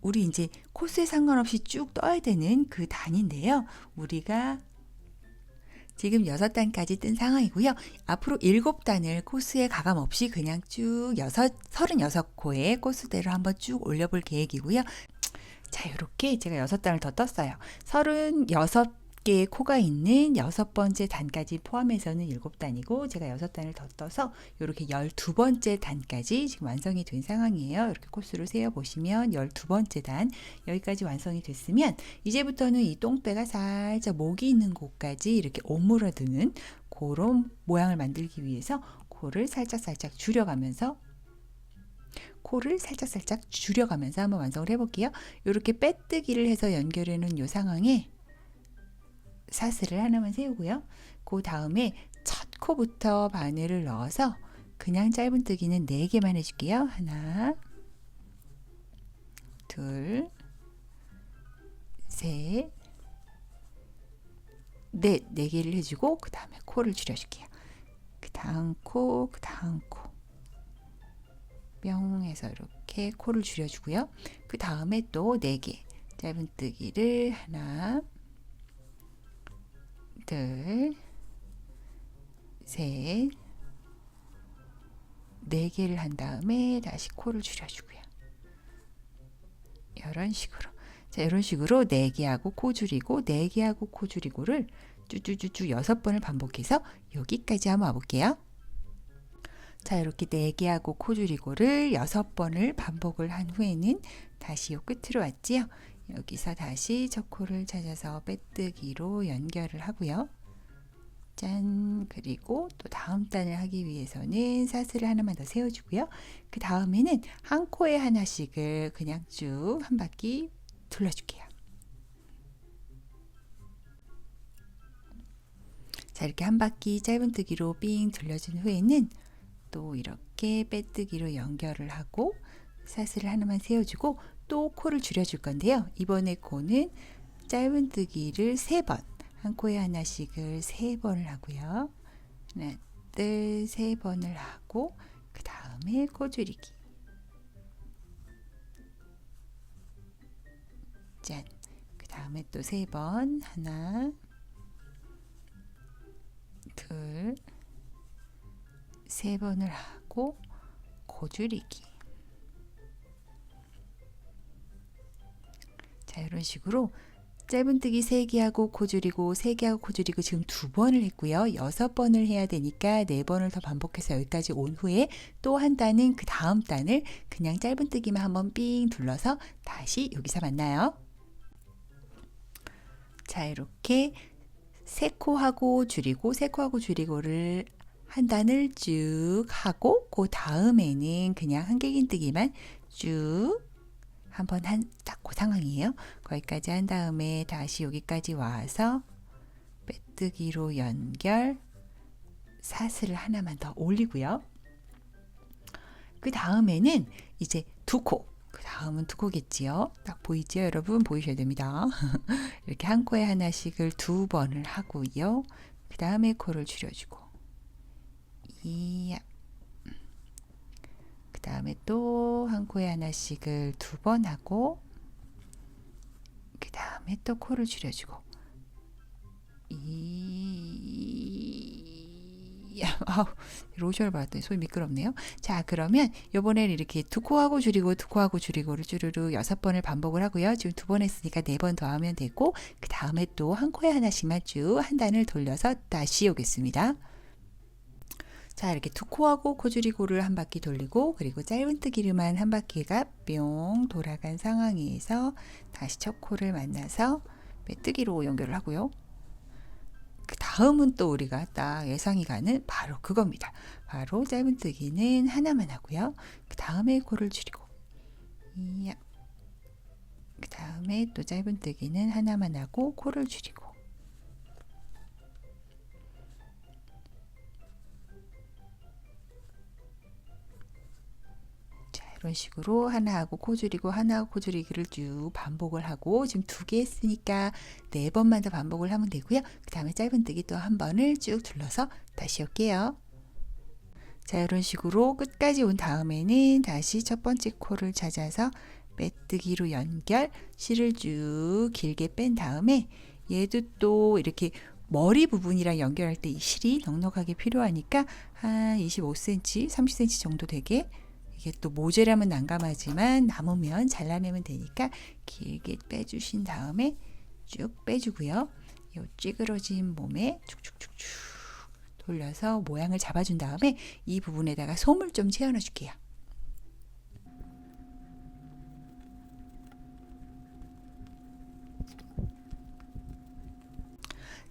우리 이제 코스에 상관없이 쭉 떠야 되는 그 단인데요. 우리가 지금 6단까지 뜬 상황이고요. 앞으로 7단을 코스에 가감 없이 그냥 쭉 36코의 코스대로 한번 쭉 올려볼 계획이고요. 자, 이렇게 제가 6단을 더 떴어요. 36개의 코가 있는 6번째 단까지 포함해서는 7단이고 제가 6단을 더 떠서 이렇게 12번째 단까지 지금 완성이 된 상황이에요. 이렇게 코스를 세어보시면 12번째 단 여기까지 완성이 됐으면 이제부터는 이 똥배가 살짝 목이 있는 곳까지 이렇게 오므라드는 그런 모양을 만들기 위해서 코를 살짝 줄여가면서 코를 살짝살짝 줄여가면서 한번 완성을 해볼게요. 이렇게 빼뜨기를 해서 연결해 놓은 이 상황에 사슬을 하나만 세우고요. 그 다음에 첫 코부터 바늘을 넣어서 그냥 짧은뜨기는 4개만 해줄게요. 하나, 둘, 셋, 넷, 4개를 해주고 그 다음에 코를 줄여줄게요. 그 다음 코, 그 다음 코 뿅 해서 이렇게 코를 줄여주고요. 그 다음에 또 4개 짧은뜨기를 하나, 둘, 셋, 4개를 한 다음에 다시 코를 줄여주고요. 이런 식으로. 자, 이런 식으로 4개 하고 코 줄이고 4개 하고 코 줄이고를 쭈쭈쭈쭈 6번을 반복해서 여기까지 한번 와볼게요. 자, 이렇게 4개 하고 코 줄이고를 6번을 반복을 한 후에는 다시 요 끝으로 왔지요. 여기서 다시 첫 코를 찾아서 빼뜨기로 연결을 하고요. 짠. 그리고 또 다음 단을 하기 위해서는 사슬을 하나만 더 세워주고요. 그 다음에는 한 코에 하나씩을 그냥 쭉 한 바퀴 돌려줄게요. 자, 이렇게 한 바퀴 짧은뜨기로 삥 돌려준 후에는 또 이렇게 빼뜨기로 연결을 하고 사슬을 하나만 세워주고 또 코를 줄여줄 건데요. 이번에 코는 짧은뜨기를 3번, 한 코에 하나씩을 3번을 하고요. 하나, 둘, 3번을 하고 그 다음에 코 줄이기. 짠. 그 다음에 또 3번, 하나, 둘, 3번을 하고 코 줄이기. 자, 이런 식으로 짧은뜨기 3개 하고 코 줄이고 3개 하고 코 줄이고 지금 2번을 했고요. 6번을 해야 되니까 4번을 더 반복해서 여기까지 온 후에 또 한 단은 그 다음 단을 그냥 짧은뜨기만 한번 삥 둘러서 다시 여기서 만나요. 자, 이렇게 3코 하고 줄이고 3코 하고 줄이고를 한 단을 쭉 하고 그 다음에는 그냥 한길긴뜨기만 쭉 한번 딱 그 상황이에요. 거기까지 한 다음에 다시 여기까지 와서 빼뜨기로 연결, 사슬을 하나만 더 올리고요. 그 다음에는 이제 2코. 그 다음은 2코겠지요. 딱 보이죠? 여러분 보이셔야 됩니다. 이렇게 한 코에 하나씩을 2번을 하고요. 그 다음에 코를 줄여주고 이야. 그 다음에 또 한 코에 하나씩을 2번 하고 그 다음에 또 코를 줄여주고 로션을 발랐더니 손이 미끄럽네요. 자, 그러면 요번에는 이렇게 2코하고 줄이고 2코하고 줄이고를 쭈르르 6번을 반복을 하고요. 지금 2번 했으니까 4번 더 하면 되고 그 다음에 또 한 코에 하나씩만 쭉 한 단을 돌려서 다시 오겠습니다. 자, 이렇게 2코하고 코 줄이고를 한 바퀴 돌리고 그리고 짧은뜨기로만 한 바퀴가 뿅 돌아간 상황에서 다시 첫 코를 만나서 빼뜨기로 연결을 하고요. 그 다음은 또 우리가 딱 예상이 가는 바로 그겁니다. 바로 짧은뜨기는 하나만 하고요. 그 다음에 코를 줄이고 이야. 그 다음에 또 짧은뜨기는 하나만 하고 코를 줄이고 이런 식으로 하나하고 코 줄이고 하나하고 코 줄이기를 쭉 반복을 하고 지금 2개 했으니까 4번만 더 반복을 하면 되고요. 그 다음에 짧은뜨기 또 한 번을 쭉 둘러서 다시 올게요. 자, 이런 식으로 끝까지 온 다음에는 다시 첫 번째 코를 찾아서 빼뜨기로 연결, 실을 쭉 길게 뺀 다음에 얘도 또 이렇게 머리 부분이랑 연결할 때 이 실이 넉넉하게 필요하니까 한 25cm, 30cm 정도 되게 이게 또 모자라면 난감하지만 남으면 잘라내면 되니까 길게 빼주신 다음에 쭉 빼주고요. 이 찌그러진 몸에 축축축축 돌려서 모양을 잡아준 다음에 이 부분에다가 솜을 좀 채워넣어 줄게요.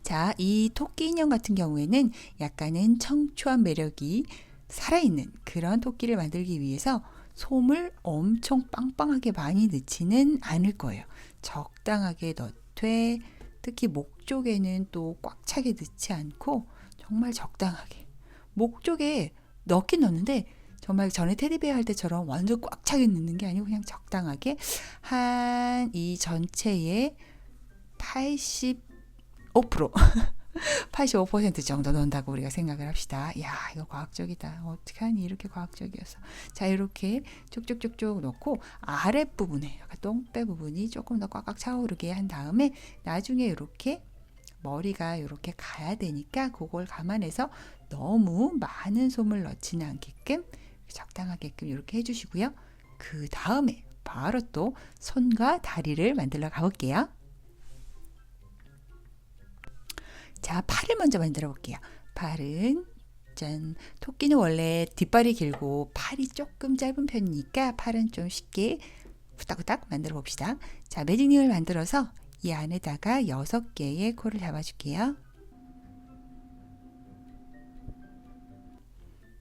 자, 이 토끼 인형 같은 경우에는 약간은 청초한 매력이 살아있는 그런 토끼를 만들기 위해서 솜을 엄청 빵빵하게 많이 넣지는 않을 거예요. 적당하게 넣되 특히 목 쪽에는 또 꽉 차게 넣지 않고 정말 적당하게. 목 쪽에 넣긴 넣는데 정말 전에 테디베어 할 때처럼 완전 꽉 차게 넣는 게 아니고 그냥 적당하게 한 이 전체의 85% 85% 정도 넣는다고 우리가 생각을 합시다. 야, 이거 과학적이다. 어떡하니 이렇게 과학적이어서. 자, 이렇게 쭉쭉쭉쭉 넣고 아랫부분에 약간 똥배 부분이 조금 더 꽉꽉 차오르게 한 다음에 나중에 이렇게 머리가 이렇게 가야 되니까 그걸 감안해서 너무 많은 솜을 넣지는 않게끔 적당하게끔 이렇게 해주시고요. 그 다음에 바로 또 손과 다리를 만들러 가볼게요. 자, 팔을 먼저 만들어 볼게요. 팔은 짠, 토끼는 원래 뒷발이 길고 팔이 조금 짧은 편이니까 팔은 좀 쉽게 후딱후딱 만들어 봅시다. 자, 매직링을 만들어서 이 안에다가 6개의 코를 잡아줄게요.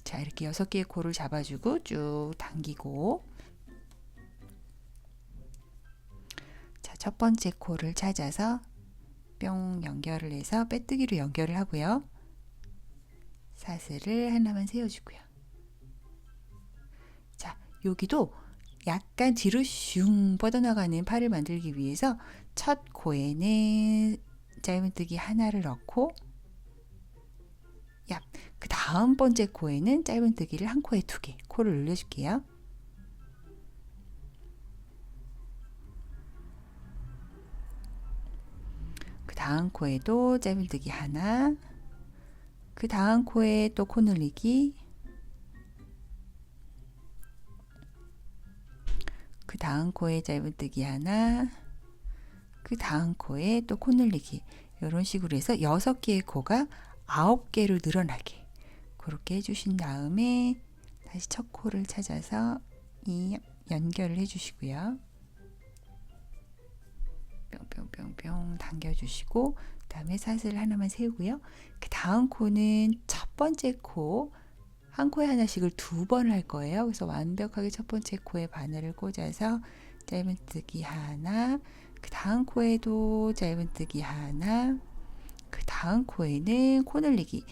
자, 이렇게 6개의 코를 잡아주고 쭉 당기고, 자, 첫 번째 코를 찾아서 뿅 연결을 해서 빼뜨기로 연결을 하고요. 사슬을 하나만 세워주고요. 자, 여기도 약간 뒤로 슝 뻗어나가는 팔을 만들기 위해서 첫 코에는 짧은뜨기 하나를 넣고, 그 다음 번째 코에는 짧은뜨기를 한 코에 2개, 코를 늘려줄게요. 그 다음 코에도 짧은뜨기 하나, 그 다음 코에 또 코 늘리기, 그 다음 코에 짧은뜨기 하나, 그 다음 코에 또 코 늘리기. 이런 식으로 해서 6개의 코가 9개로 늘어나게 그렇게 해주신 다음에 다시 첫 코를 찾아서 이 연결을 해주시고요. 뿅뿅뿅뿅 당겨주시고, 그 다음에 사슬 하나만 세우고요. 그 다음 코는 첫 번째 코, 한 코에 하나씩을 2번 할 거예요. 그래서 완벽하게 첫 번째 코에 바늘을 꽂아서 짧은뜨기 하나, 그 다음 코에도 짧은뜨기 하나, 그 다음 코에는 코 늘리기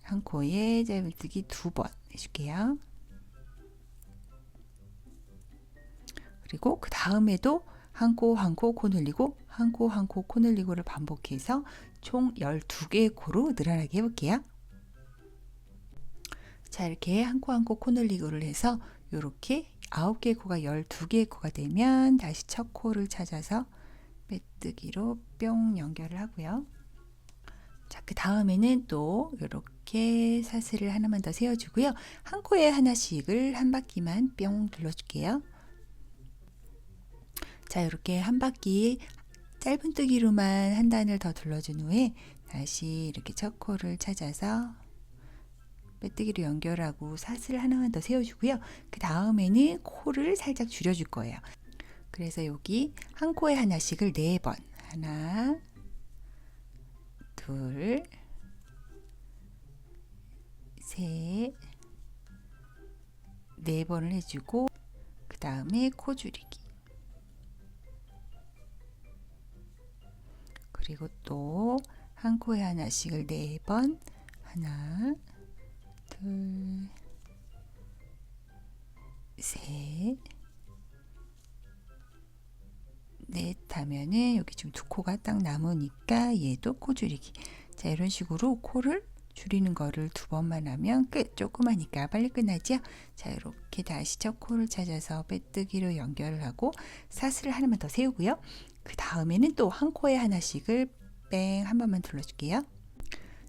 한 코에 짧은뜨기 2번 해줄게요. 그리고 그 다음에도 한 코 한 코 코 늘리고 한 코 한 코 코 늘리고를 반복해서 총 12개의 코로 늘어나게 해볼게요. 자, 이렇게 한 코 한 코 코 늘리고를 해서 이렇게 9개의 코가 12개의 코가 되면 다시 첫 코를 찾아서 빼뜨기로 뿅 연결을 하고요. 자, 그 다음에는 또 이렇게 사슬을 하나만 더 세워주고요. 한 코에 하나씩을 한 바퀴만 뿅 둘러줄게요. 자, 이렇게 한 바퀴 짧은뜨기로만 한 단을 더 둘러준 후에 다시 이렇게 첫 코를 찾아서 빼뜨기로 연결하고 사슬 하나만 더 세워주고요. 그 다음에는 코를 살짝 줄여줄 거예요. 그래서 여기 한 코에 하나씩을 4번, 하나, 둘, 셋, 4번을 해주고, 그 다음에 코 줄이기. 그리고 또 한 코에 하나씩을 4번, 하나, 둘, 셋, 넷 하면은 여기 지금 2코가 딱 남으니까 얘도 코 줄이기. 자, 이런 식으로 코를 줄이는 거를 2번만 하면 끝. 조그마니까 빨리 끝나죠? 자, 이렇게 다시 첫 코를 찾아서 빼뜨기로 연결을 하고 사슬을 하나만 더 세우고요. 그 다음에는 또 한 코에 하나씩을 뺑 한 번만 둘러줄게요.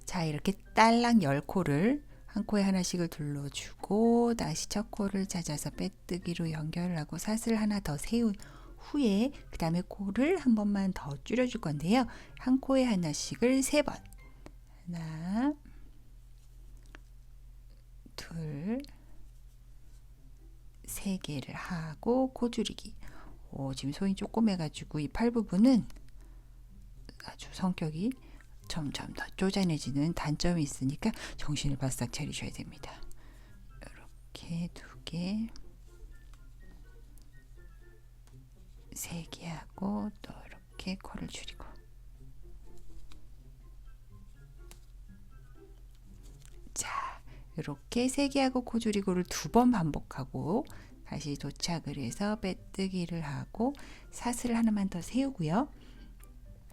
자, 이렇게 딸랑 10코를 한 코에 하나씩을 둘러주고 다시 첫 코를 찾아서 빼뜨기로 연결을 하고 사슬 하나 더 세운 후에 그 다음에 코를 한 번만 더 줄여줄 건데요. 한 코에 하나씩을 3번, 하나, 둘, 3개를 하고 코 줄이기. 지금 손이 조그매가지고 이 팔 부분은 아주 성격이 점점 더 쪼잔해지는 단점이 있으니까 정신을 바싹 차리셔야 됩니다. 이렇게 2개, 세게 하고 또 이렇게 코를 줄이고. 자, 이렇게 세게 하고 코 줄이고를 2번 반복하고 다시 도착을 해서 빼뜨기를 하고 사슬 하나만 더 세우고요.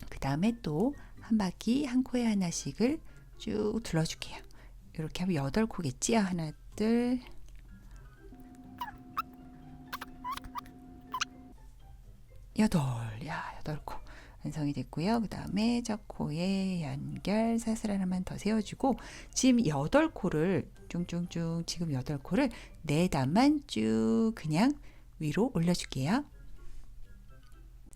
그 다음에 또 한 바퀴 한 코에 하나씩을 쭉 둘러줄게요. 이렇게 하면 8코겠지요. 하나, 둘, 여덟. 야, 8코 완성이 됐고요. 그 다음에 저 코에 연결 사슬 하나만 더 세워주고 지금 8코를 쫑쫑쫑 지금 8코를 4단만 쭉 그냥 위로 올려줄게요.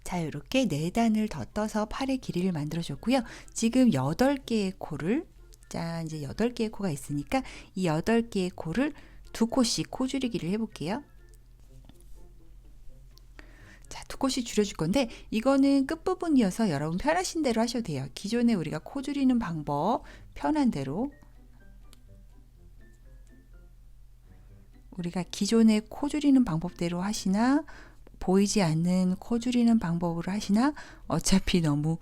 자, 이렇게 4단을 더 떠서 팔의 길이를 만들어 줬고요. 지금 8개의 코를 짠, 이제 8개의 코가 있으니까 이 8개의 코를 2코씩 코 줄이기를 해볼게요. 자, 2코씩 줄여줄 건데 이거는 끝부분이어서 여러분 편하신 대로 하셔도 돼요. 기존에 우리가 코 줄이는 방법 편한 대로 우리가 기존에 코 줄이는 방법대로 하시나 보이지 않는 코 줄이는 방법으로 하시나 어차피 너무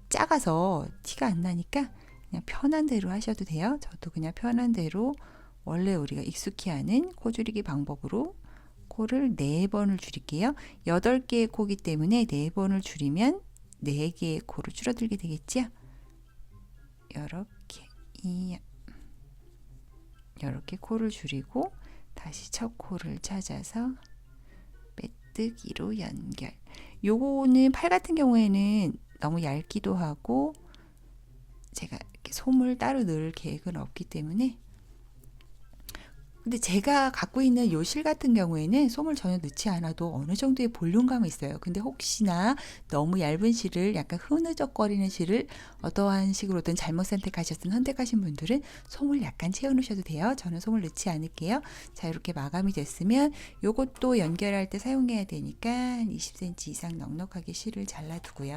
작아서 티가 안 나니까 그냥 편한 대로 하셔도 돼요. 저도 그냥 편한 대로 원래 우리가 익숙히 하는 코 줄이기 방법으로 코를 4번을 줄일게요. 8개의 코기 때문에 4번을 줄이면 4개의 코로 줄어들게 되겠죠. 이렇게 코를 줄이고 다시 첫 코를 찾아서 빼뜨기로 연결. 요거는 팔 같은 경우에는 너무 얇기도 하고 제가 이렇게 솜을 따로 넣을 계획은 없기 때문에 근데 제가 갖고 있는 요 실 같은 경우에는 솜을 전혀 넣지 않아도 어느 정도의 볼륨감이 있어요. 근데 혹시나 너무 얇은 실을 약간 흐느적거리는 실을 어떠한 식으로든 잘못 선택하신 분들은 솜을 약간 채워 넣으셔도 돼요. 저는 솜을 넣지 않을게요. 자, 이렇게 마감이 됐으면 요것도 연결할 때 사용해야 되니까 20cm 이상 넉넉하게 실을 잘라두고요.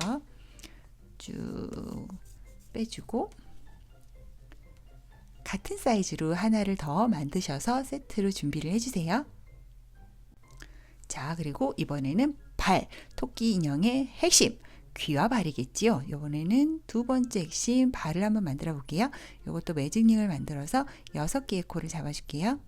쭉 빼주고 같은 사이즈로 하나를 더 만드셔서 세트로 준비를 해주세요. 자, 그리고 이번에는 발, 토끼 인형의 핵심, 귀와 발이겠지요. 이번에는 2번째 핵심 발을 한번 만들어 볼게요. 이것도 매직링을 만들어서 6개의 코를 잡아줄게요.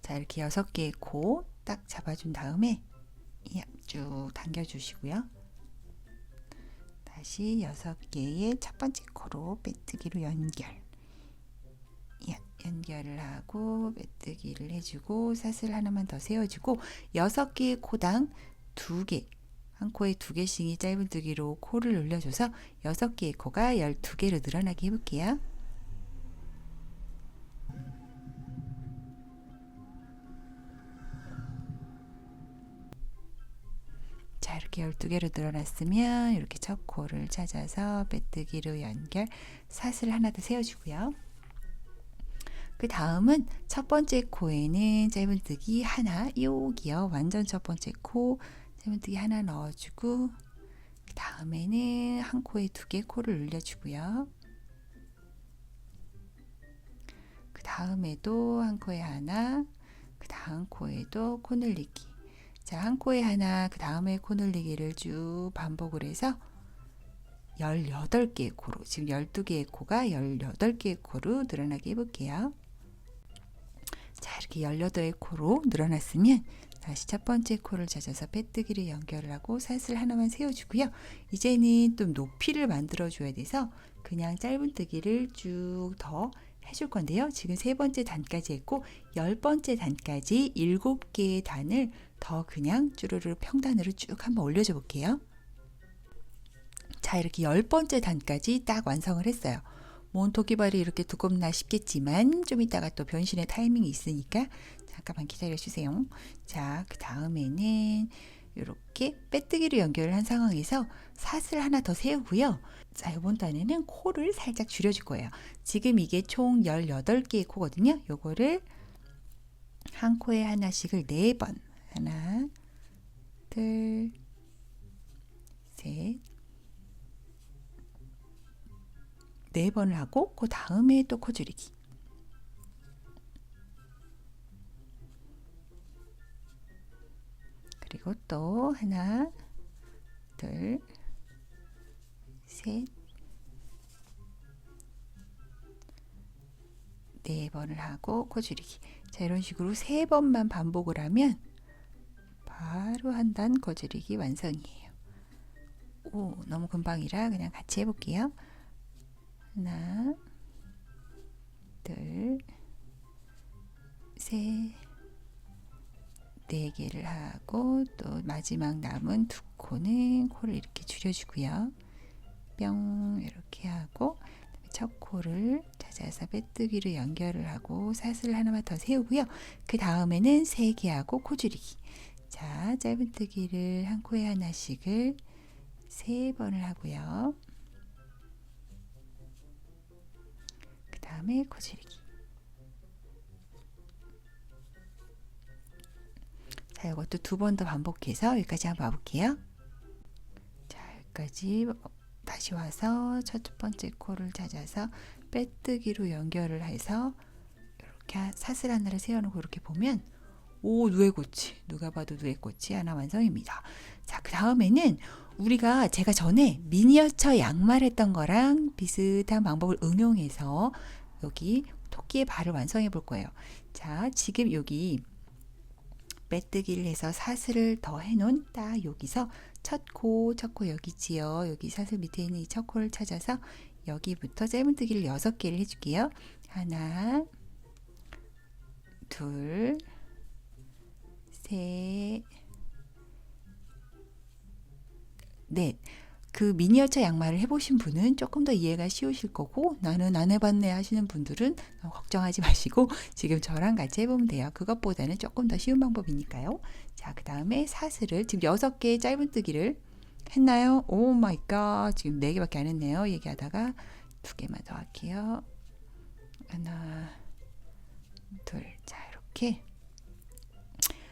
자, 이렇게 6개의 코 딱 잡아준 다음에 쭉 당겨주시고요. 다시 6개의 첫 번째 코로 빼뜨기로 연결을 하고 빼뜨기를 해주고 사슬 하나만 더 세워주고 6개의 코당 2개 한 코에 2개씩이 짧은뜨기로 코를 올려줘서 6개의 코가 12개로 늘어나게 해볼게요. 자, 이렇게 12개로 늘어났으면 이렇게 첫 코를 찾아서 빼뜨기로 연결 사슬 하나 더 세워주고요. 그 다음은 첫 번째 코에는 짧은뜨기 하나, 여기요. 완전 첫 번째 코 짧은뜨기 하나 넣어주고 그 다음에는 한 코에 2개 코를 올려주고요. 그 다음에도 한 코에 하나, 그 다음 코에도 코 늘리기. 자, 한 코에 하나, 그 다음에 코 늘리기를 쭉 반복을 해서 18개의 코로, 지금 12개의 코가 18개의 코로 늘어나게 해볼게요. 자, 이렇게 18개의 코로 늘어났으면 다시 첫 번째 코를 찾아서 빼뜨기를 연결을 하고 사슬 하나만 세워주고요. 이제는 좀 높이를 만들어 줘야 돼서 그냥 짧은뜨기를 쭉 더 해줄 건데요. 지금 3번째 단까지 했고 10번째 단까지 7개의 단을 더 그냥 쭈루루 평단으로 쭉 한번 올려줘 볼게요. 자, 이렇게 10번째 단까지 딱 완성을 했어요. 토끼발이 이렇게 두껍나 싶겠지만 좀 이따가 또 변신의 타이밍이 있으니까 잠깐만 기다려 주세요. 자, 그 다음에는 이렇게 빼뜨기로 연결을 한 상황에서 사슬 하나 더 세우고요. 자, 이번 단에는 코를 살짝 줄여줄 거예요. 지금 이게 총 18개의 코거든요. 요거를 한 코에 하나씩을 4번. 하나, 둘, 셋, 4번을 하고 그 다음에 또 코 줄이기. 그리고 또 하나, 둘, 셋, 네 번을 하고 코줄이기. 자, 이런 식으로 3번만 반복을 하면 바로 한 단 코줄이기 완성이에요. 오, 너무 금방이라 그냥 같이 해볼게요. 하나, 둘, 셋, 4개를 하고 또 마지막 남은 2코는 코를 이렇게 줄여주고요. 뿅 이렇게 하고 첫 코를 찾아서 빼뜨기로 연결을 하고 사슬 하나만 더 세우고요. 그 다음에는 3개 하고 코 줄이기. 자, 짧은뜨기를 한 코에 하나씩을 3번을 하고요. 그 다음에 코 줄이기. 자, 이것도 2번 더 반복해서 여기까지 한번 봐볼게요. 자, 여기까지 다시 와서 첫 번째 코를 찾아서 빼뜨기로 연결을 해서 이렇게 사슬 하나를 세워놓고 이렇게 보면 오, 누에꽃이, 누가 봐도 누에꽃이 하나 완성입니다. 자, 그 다음에는 우리가 제가 전에 미니어처 양말 했던 거랑 비슷한 방법을 응용해서 여기 토끼의 발을 완성해 볼 거예요. 자, 지금 여기 빼뜨기를 해서 사슬을 더 해놓은 딱 여기서 첫 코 여기 있지요. 여기 사슬 밑에 있는 이 첫 코를 찾아서 여기부터 짧은뜨기를 6개를 해줄게요. 하나, 둘, 셋, 넷. 그 미니어처 양말을 해보신 분은 조금 더 이해가 쉬우실 거고 나는 안 해봤네 하시는 분들은 걱정하지 마시고 지금 저랑 같이 해보면 돼요. 그것보다는 조금 더 쉬운 방법이니까요. 자, 그 다음에 사슬을 지금 6개의 짧은뜨기를 했나요? 오 마이 갓, 지금 4개밖에 안 했네요. 얘기하다가 2개만 더 할게요. 하나, 둘. 자, 이렇게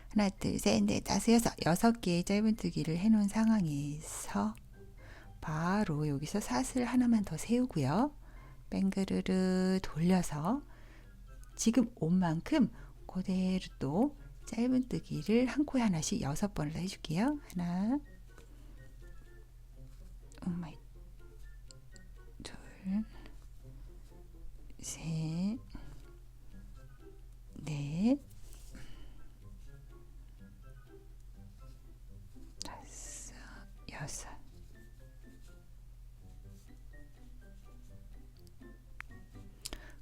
하나, 둘, 셋, 넷, 다섯, 여섯. 6개의 짧은뜨기를 해놓은 상황에서 바로 여기서 사슬 하나만 더 세우고요. 뱅그르르 돌려서 지금 온 만큼 그대로 또 짧은뜨기를 한 코에 하나씩 6번을 더 해줄게요. 하나, 오마이, 둘, 셋, 넷, 다섯, 여섯.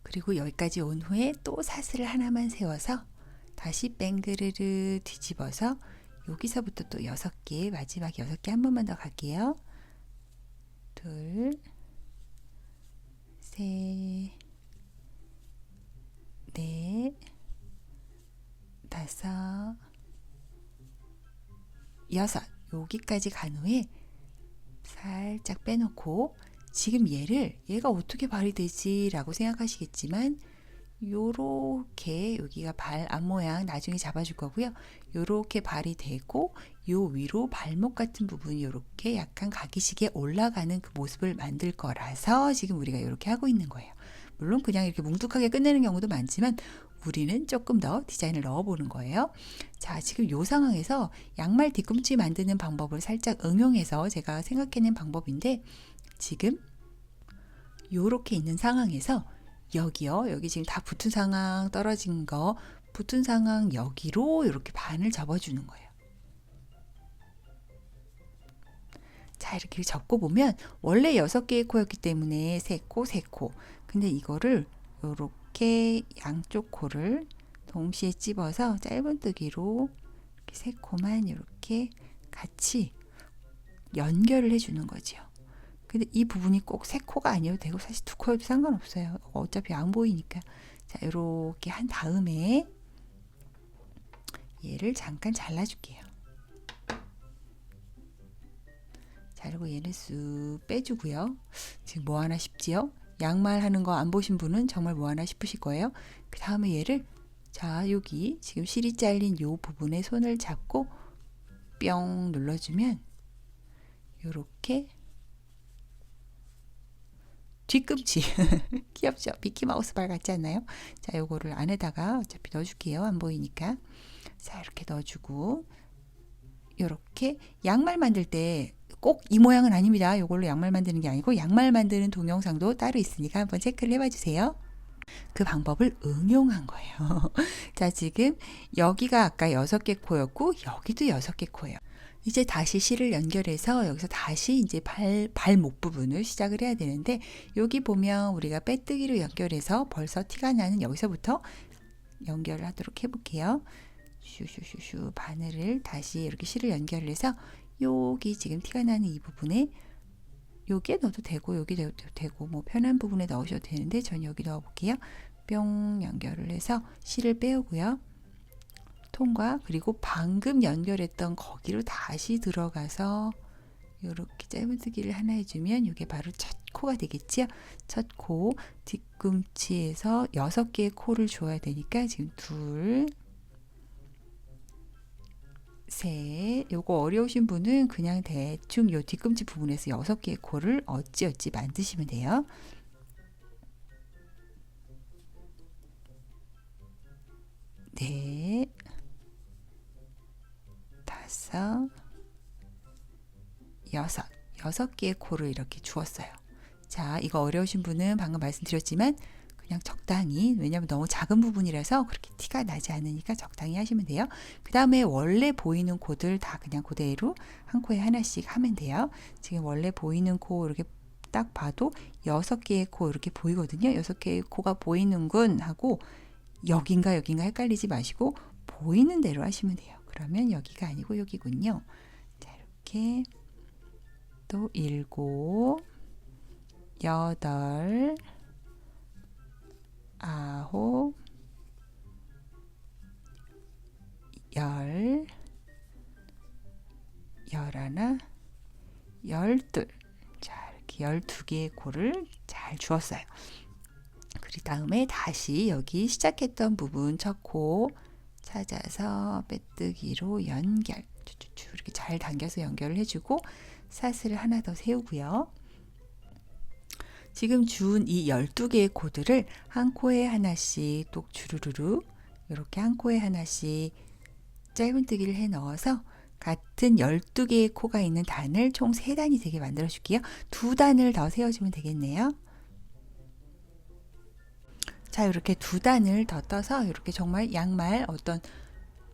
그리고 여기까지 온 후에 또 사슬을 하나만 세워서 다시 뱅그르르 뒤집어서 여기서부터 또 6개, 마지막 6개 한 번만 더 갈게요. 둘, 셋, 넷, 다섯, 여섯. 여기까지 간 후에 살짝 빼놓고 지금 얘가 어떻게 발이 되지? 라고 생각하시겠지만 요렇게 여기가 발 앞모양 나중에 잡아줄 거고요. 요렇게 발이 되고 요 위로 발목 같은 부분이 요렇게 약간 가기식에 올라가는 그 모습을 만들 거라서 지금 우리가 요렇게 하고 있는 거예요. 물론 그냥 이렇게 뭉툭하게 끝내는 경우도 많지만 우리는 조금 더 디자인을 넣어보는 거예요. 자, 지금 요 상황에서 양말 뒤꿈치 만드는 방법을 살짝 응용해서 제가 생각해낸 방법인데 지금 요렇게 있는 상황에서 여기요. 여기 지금 다 붙은 상황, 떨어진 거, 붙은 상황 여기로 이렇게 반을 접어주는 거예요. 자, 이렇게 접고 보면 원래 6개의 코였기 때문에 3코, 3코. 근데 이거를 이렇게 양쪽 코를 동시에 찝어서 짧은뜨기로 이렇게 3코만 이렇게 같이 연결을 해주는 거죠. 근데 이 부분이 꼭 3코가 아니어도 되고 사실 2코여도 상관없어요. 어차피 안 보이니까. 자, 이렇게 한 다음에 얘를 잠깐 잘라줄게요. 자, 그리고 얘를 쑥 빼주고요. 지금 뭐 하나 싶지요? 양말 하는 거 안 보신 분은 정말 뭐 하나 싶으실 거예요. 그 다음에 얘를 자, 여기 지금 실이 잘린 요 부분에 손을 잡고 뿅 눌러주면 요렇게 뒤꿈치 귀엽죠? 미키마우스 발 같지 않나요? 자, 요거를 안에다가 어차피 넣어줄게요. 안 보이니까. 자, 이렇게 넣어주고 이렇게 양말 만들 때 꼭 이 모양은 아닙니다. 이걸로 양말 만드는 게 아니고 양말 만드는 동영상도 따로 있으니까 한번 체크를 해봐 주세요. 그 방법을 응용한 거예요. 자, 지금 여기가 아까 6개 코였고 여기도 6개 코예요. 이제 다시 실을 연결해서 여기서 다시 이제 발목 부분을 시작을 해야 되는데, 여기 보면 우리가 빼뜨기로 연결해서 벌써 티가 나는 여기서부터 연결을 하도록 해볼게요. 슈슈슈슈 바늘을 다시 이렇게 실을 연결을 해서 여기 지금 티가 나는 이 부분에 여기에 넣어도 되고 여기 넣어도 되고 뭐 편한 부분에 넣으셔도 되는데 전 여기 넣어 볼게요. 뿅 연결을 해서 실을 빼오고요. 통과, 그리고 방금 연결했던 거기로 다시 들어가서 이렇게 짧은뜨기를 하나 해주면 이게 바로 첫 코가 되겠죠. 첫 코 뒤꿈치에서 6개의 코를 줘야 되니까 지금 둘, 셋. 요거 어려우신 분은 그냥 대충 요 뒤꿈치 부분에서 6개의 코를 어찌어찌 만드시면 돼요. 넷, 다섯, 여섯 개의 코를 이렇게 주었어요. 자, 이거 어려우신 분은 방금 말씀드렸지만 그냥 적당히, 왜냐면 너무 작은 부분이라서 그렇게 티가 나지 않으니까 적당히 하시면 돼요. 그 다음에 원래 보이는 코들 다 그냥 그대로 한 코에 하나씩 하면 돼요. 지금 원래 보이는 코 이렇게 딱 봐도 6개의 코 이렇게 보이거든요. 6개의 코가 보이는군 하고 여긴가 헷갈리지 마시고 보이는 대로 하시면 돼요. 그러면 여기가 아니고 여기군요. 자, 이렇게 또 7, 8, 9, 10, 11, 12. 자, 이렇게 12개의 코를 잘 주었어요. 그 다음에 다시 여기 시작했던 부분 첫 코 찾아서 빼뜨기로 연결. 이렇게 잘 당겨서 연결을 해주고 사슬을 하나 더 세우고요. 지금 준 이 12개의 코들을 한 코에 하나씩 똑 주르르르 이렇게 한 코에 하나씩 짧은뜨기를 해 넣어서 같은 12개의 코가 있는 단을 총 3단이 되게 만들어 줄게요. 2단을 더 세워주면 되겠네요. 자, 이렇게 2단을 더 떠서 이렇게 정말 양말 어떤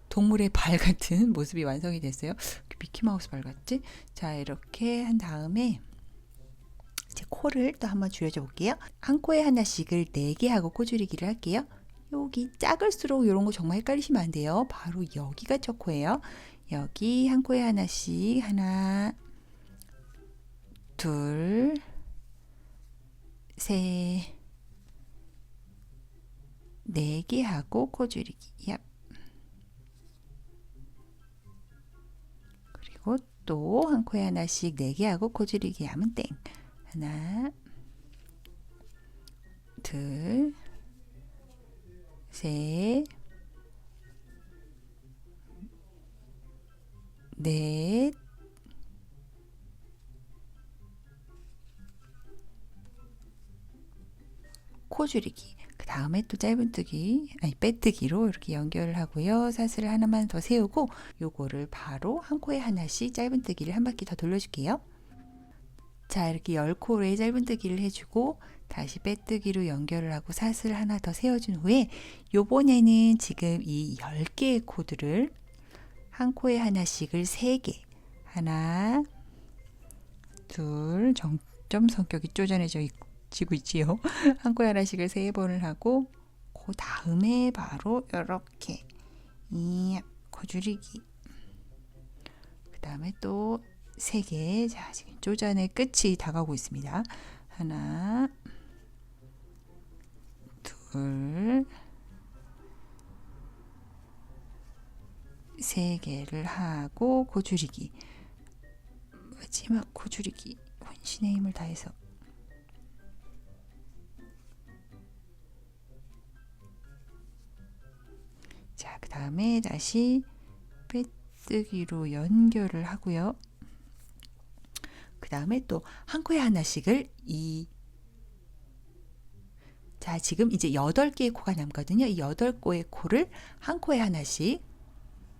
동물의 발 같은 모습이 완성이 됐어요. 미키마우스 발 같지? 자, 이렇게 한 다음에 이제 코를 또 한번 줄여줘 볼게요. 한 코에 하나씩을 4개 하고 코줄이기를 할게요. 여기 작을수록 이런 거 정말 헷갈리시면 안 돼요. 바로 여기가 첫 코예요. 여기 한 코에 하나씩 하나, 둘, 셋, 4개 하고 코줄이기. 얍. 그리고 또 한 코에 하나씩 4개 하고 코줄이기 하면 땡. 하나, 둘, 셋, 넷, 코줄이기. 그 다음에 또 짧은뜨기, 빼뜨기로 이렇게 연결을 하고요. 사슬을 하나만 더 세우고 요거를 바로 한 코에 하나씩 짧은뜨기를 한 바퀴 더 돌려줄게요. 자, 이렇게 10코에 짧은뜨기를 해주고 다시 빼뜨기로 연결을 하고 사슬 하나 더 세워준 후에 요번에는 지금 이 10개의 코들을 한 코에 하나씩을 3개, 하나, 둘, 점점 성격이 쪼잔해지고 있지요. 한 코에 하나씩을 3번을 하고 그 다음에 바로 이렇게 코줄이기. 그 다음에 또 3개. 자, 지금 쪼잔의 끝이 다가오고 있습니다. 하나, 둘, 3개를 하고 코줄이기. 마지막 코줄이기. 혼신의 힘을 다해서. 자, 그 다음에 다시 빼뜨기로 연결을 하고요. 그 다음에 또 한 코에 하나씩을 자, 지금 이제 8개의 코가 남거든요. 이 8개의 코를 한 코에 하나씩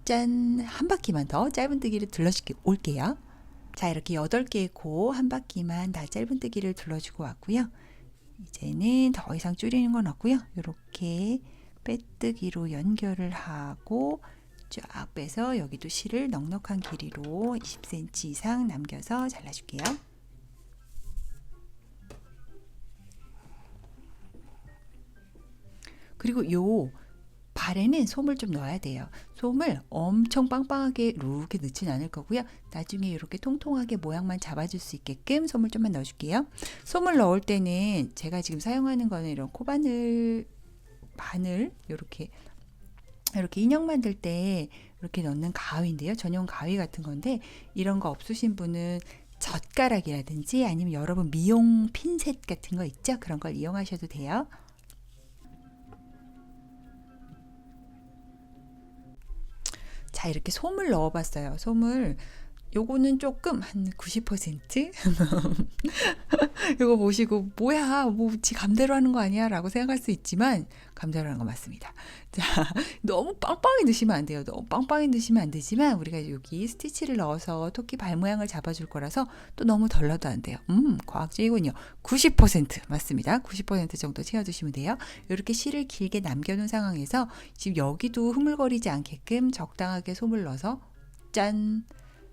짠! 한 바퀴만 더 짧은뜨기를 올게요. 자, 이렇게 8개의 코 한 바퀴만 다 짧은뜨기를 둘러주고 왔고요. 이제는 더 이상 줄이는 건 없고요. 이렇게 빼뜨기로 연결을 하고 쫙 빼서 여기도 실을 넉넉한 길이로 20cm 이상 남겨서 잘라줄게요. 그리고 요 발에는 솜을 좀 넣어야 돼요. 솜을 엄청 빵빵하게 이렇게 넣진 않을 거고요. 나중에 이렇게 통통하게 모양만 잡아줄 수 있게끔 솜을 좀만 넣어줄게요. 솜을 넣을 때는 제가 지금 사용하는 거는 이런 코바늘 바늘 이렇게 인형 만들 때 이렇게 넣는 가위인데요. 전용 가위 같은 건데 이런 거 없으신 분은 젓가락이라든지 아니면 여러분 미용 핀셋 같은 거 있죠? 그런 걸 이용하셔도 돼요. 자, 이렇게 솜을 넣어봤어요. 솜을 요거는 조금 한 90% 이거 보시고 뭐야 뭐 지 감대로 하는 거 아니야 라고 생각할 수 있지만 감대로 하는 거 맞습니다. 자, 너무 빵빵히 넣으시면 안 돼요. 너무 빵빵히 넣으시면 안 되지만 우리가 여기 스티치를 넣어서 토끼 발 모양을 잡아줄 거라서 또 너무 덜 넣어도 안 돼요. 과학적이군요. 90% 맞습니다. 90% 정도 채워주시면 돼요. 이렇게 실을 길게 남겨놓은 상황에서 지금 여기도 흐물거리지 않게끔 적당하게 솜을 넣어서 짠!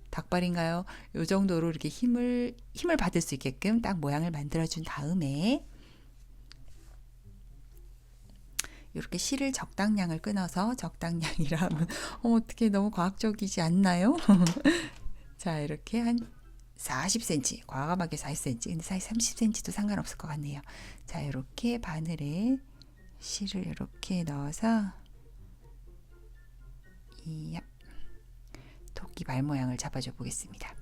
닭발인가요? 요 정도로 이렇게 힘을 받을 수 있게끔 딱 모양을 만들어준 다음에 이렇게 실을 적당량을 끊어서 적당량이라면 어떻게 너무 과학적이지 않나요? 자, 이렇게 한 40cm, 과감하게 40cm, 근데 사실 30cm도 상관없을 것 같네요. 자, 이렇게 바늘에 실을 이렇게 넣어서 토끼 발 모양을 잡아줘 보겠습니다.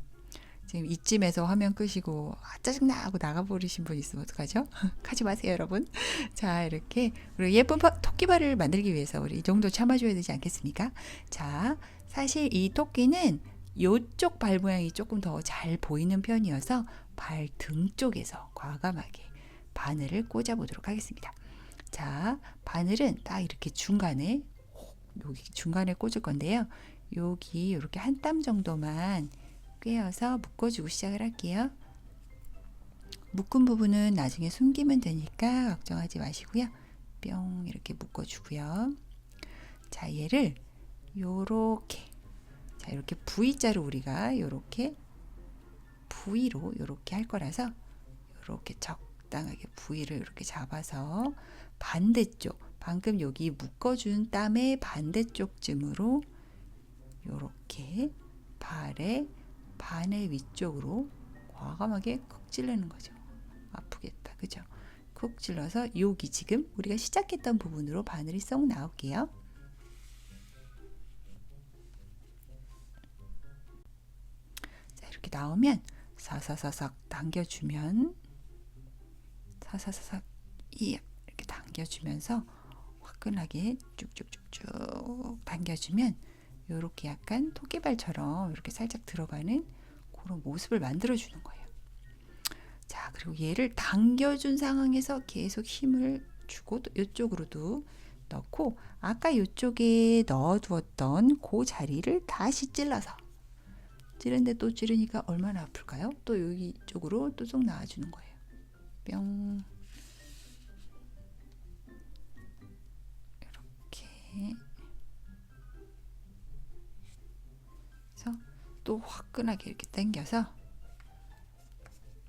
지금 이쯤에서 화면 끄시고 짜증나 하고 나가버리신 분 있으면 어떡하죠? 하지 마세요, 여러분. 자, 이렇게 우리 예쁜 토끼발을 만들기 위해서 우리 이 정도 참아줘야 되지 않겠습니까? 자, 사실 이 토끼는 이쪽 발 모양이 조금 더 잘 보이는 편이어서 발 등 쪽에서 과감하게 바늘을 꽂아보도록 하겠습니다. 자, 바늘은 딱 이렇게 중간에 여기 중간에 꽂을 건데요. 여기 이렇게 한 땀 정도만 꿰어서 묶어주고 시작을 할게요. 묶은 부분은 나중에 숨기면 되니까 걱정하지 마시고요. 뿅 이렇게 묶어주고요. 자, 얘를 요렇게 자, 이렇게 V자로 우리가 요렇게 V로 요렇게 할 거라서 요렇게 적당하게 V를 이렇게 잡아서 반대쪽 방금 여기 묶어준 땀의 반대쪽쯤으로 요렇게 바늘 위쪽으로 과감하게 쿡 찌르는 거죠. 아프겠다. 그죠? 쿡 찔러서 여기 지금 우리가 시작했던 부분으로 바늘이 쏙 나올게요. 자, 이렇게 나오면 사사사삭 당겨주면 사사사삭 이렇게 당겨주면서 화끈하게 쭉쭉쭉쭉 당겨주면 이렇게 약간 토끼발처럼 이렇게 살짝 들어가는 그런 모습을 만들어주는 거예요. 자, 그리고 얘를 당겨준 상황에서 계속 힘을 주고 또 이쪽으로도 넣고 아까 이쪽에 넣어두었던 그 자리를 다시 찔러서 찌른데 또 찌르니까 얼마나 아플까요? 또 여기 쪽으로 또 쏙 나와주는 거예요. 뿅 이렇게 또 화끈하게 이렇게 당겨서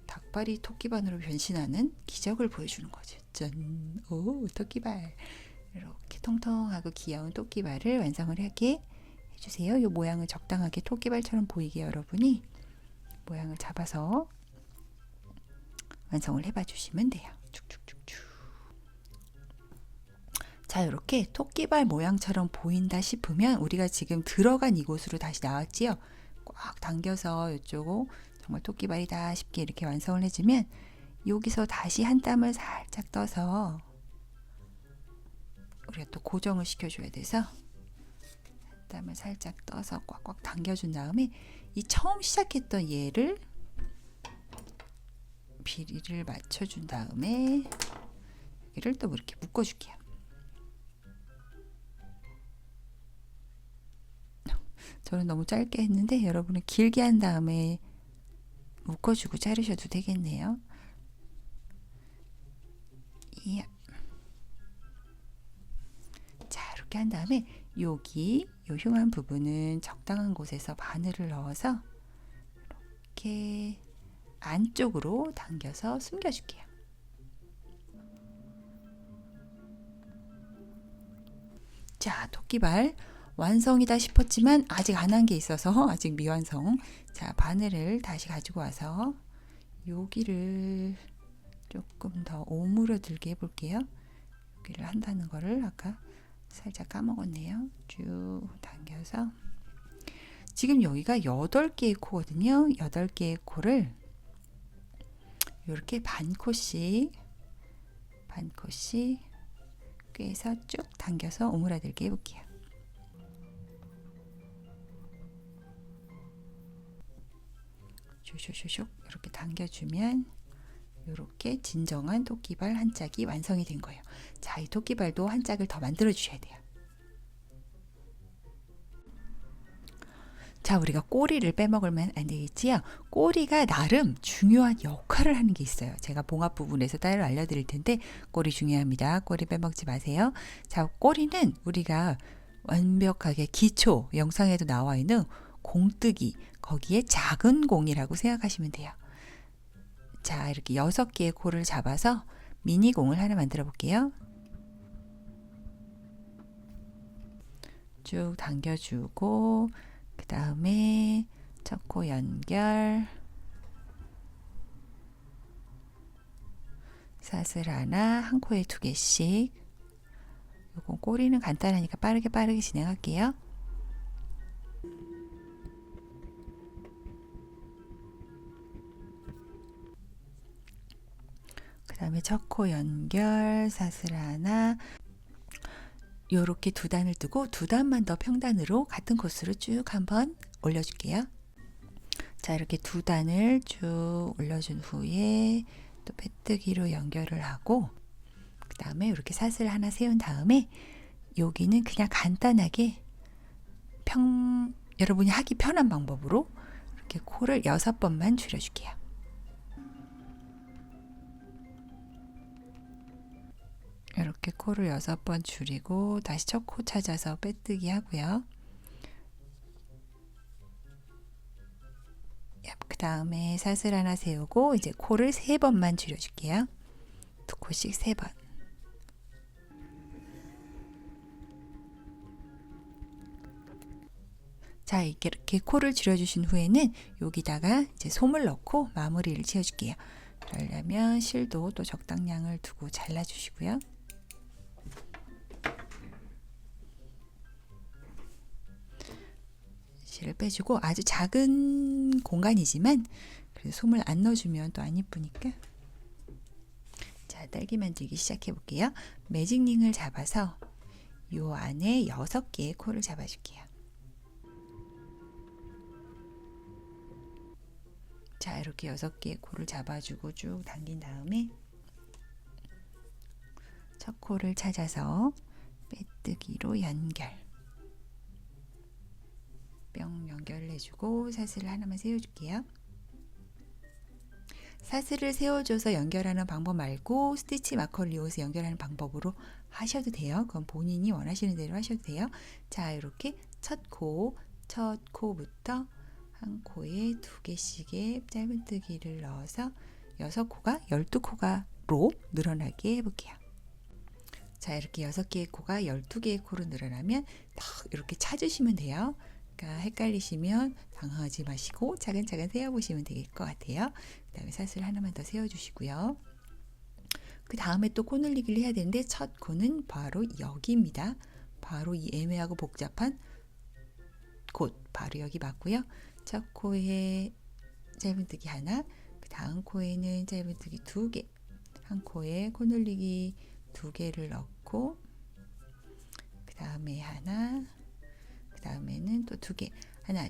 닭발이 토끼발으로 변신하는 기적을 보여주는 거죠. 짠! 오, 토끼발! 이렇게 통통하고 귀여운 토끼발을 완성을 하게 해주세요. 이 모양을 적당하게 토끼발처럼 보이게 여러분이 모양을 잡아서 완성을 해봐 주시면 돼요. 쭉쭉쭉쭉. 자, 이렇게 토끼발 모양처럼 보인다 싶으면 우리가 지금 들어간 이곳으로 다시 나왔지요. 꽉 당겨서 이쪽으로 정말 토끼발이다 싶게 이렇게 완성을 해주면 여기서 다시 한 땀을 살짝 떠서 우리가 또 고정을 시켜줘야 돼서 한 땀을 살짝 떠서 꽉꽉 당겨준 다음에 이 처음 시작했던 얘를 비리를 맞춰준 다음에 여기를 또 이렇게 묶어줄게요. 저는 너무 짧게 했는데 여러분은 길게 한 다음에 묶어주고 자르셔도 되겠네요. 이야. 자, 이렇게 한 다음에 여기 요 흉한 부분은 적당한 곳에서 바늘을 넣어서 이렇게 안쪽으로 당겨서 숨겨줄게요. 자, 토끼발 완성이다 싶었지만 아직 안 한 게 있어서 아직 미완성. 자, 바늘을 다시 가지고 와서 여기를 조금 더 오므려들게 해볼게요. 여기를 한다는 거를 아까 살짝 까먹었네요. 쭉 당겨서 지금 여기가 8개의 코거든요. 8개의 코를 이렇게 반 코씩 꿰서 쭉 당겨서 오므라들게 해볼게요. 슉슉슉슉 이렇게 당겨주면 이렇게 진정한 토끼발 한 짝이 완성이 된 거예요. 자, 이 토끼발도 한 짝을 더 만들어 주셔야 돼요. 자, 우리가 꼬리를 빼먹으면 안 되겠지요. 꼬리가 나름 중요한 역할을 하는 게 있어요. 제가 봉합 부분에서 따로 알려드릴 텐데 꼬리 중요합니다. 꼬리 빼먹지 마세요. 자, 꼬리는 우리가 완벽하게 기초 영상에도 나와 있는 공뜨기, 거기에 작은 공이라고 생각하시면 돼요. 자, 이렇게 6개의 코를 잡아서 미니 공을 하나 만들어 볼게요. 쭉 당겨주고 그 다음에 첫 코 연결, 사슬 하나, 한 코에 2개씩. 요건 꼬리는 간단하니까 빠르게 진행할게요. 그 다음에 첫 코 연결, 사슬 하나, 요렇게 2단을 뜨고 2단만 더 평단으로 같은 코스로 쭉 한번 올려줄게요. 자, 이렇게 2단을 쭉 올려준 후에 또 빼뜨기로 연결을 하고 그 다음에 이렇게 사슬 하나 세운 다음에 여기는 그냥 간단하게 여러분이 하기 편한 방법으로 이렇게 코를 6번만 줄여줄게요. 이렇게 코를 6번 줄이고 다시 첫 코 찾아서 빼뜨기 하고요. 그 다음에 사슬 하나 세우고 이제 코를 3번만 줄여줄게요. 2코씩 3번. 자, 이렇게 코를 줄여주신 후에는 여기다가 이제 솜을 넣고 마무리를 지어줄게요. 그러려면 실도 또 적당량을 두고 잘라주시고요. 실을 빼주고 아주 작은 공간이지만 그래도 솜을 안 넣어주면 또 안 이쁘니까. 자, 딸기 만들기 시작해 볼게요. 매직링을 잡아서 요 안에 6개의 코를 잡아줄게요. 자, 이렇게 6개의 코를 잡아주고 쭉 당긴 다음에 첫 코를 찾아서 빼뜨기로 연결. 뿅 연결해주고 사슬을 하나만 세워줄게요. 사슬을 세워줘서 연결하는 방법 말고 스티치 마커를 이용해서 연결하는 방법으로 하셔도 돼요. 그건 본인이 원하시는 대로 하셔도 돼요. 자, 이렇게 첫 코부터 한 코에 2개씩의 짧은뜨기를 넣어서 6코가 12코가로 늘어나게 해볼게요. 자, 이렇게 6개의 코가 12개의 코로 늘어나면 딱 이렇게 찾으시면 돼요. 그러니까 헷갈리시면 당황하지 마시고 차근차근 세어보시면 될 것 같아요. 그 다음에 사슬 하나만 더 세워주시고요. 그 다음에 또 코 늘리기를 해야 되는데 첫 코는 바로 여기입니다. 바로 이 애매하고 복잡한 곳 바로 여기 맞고요. 첫 코에 짧은뜨기 하나, 그 다음 코에는 짧은뜨기 2개, 한 코에 코 늘리기 2개를 넣고 그 다음에 하나, 그 다음에는 또 2개, 하나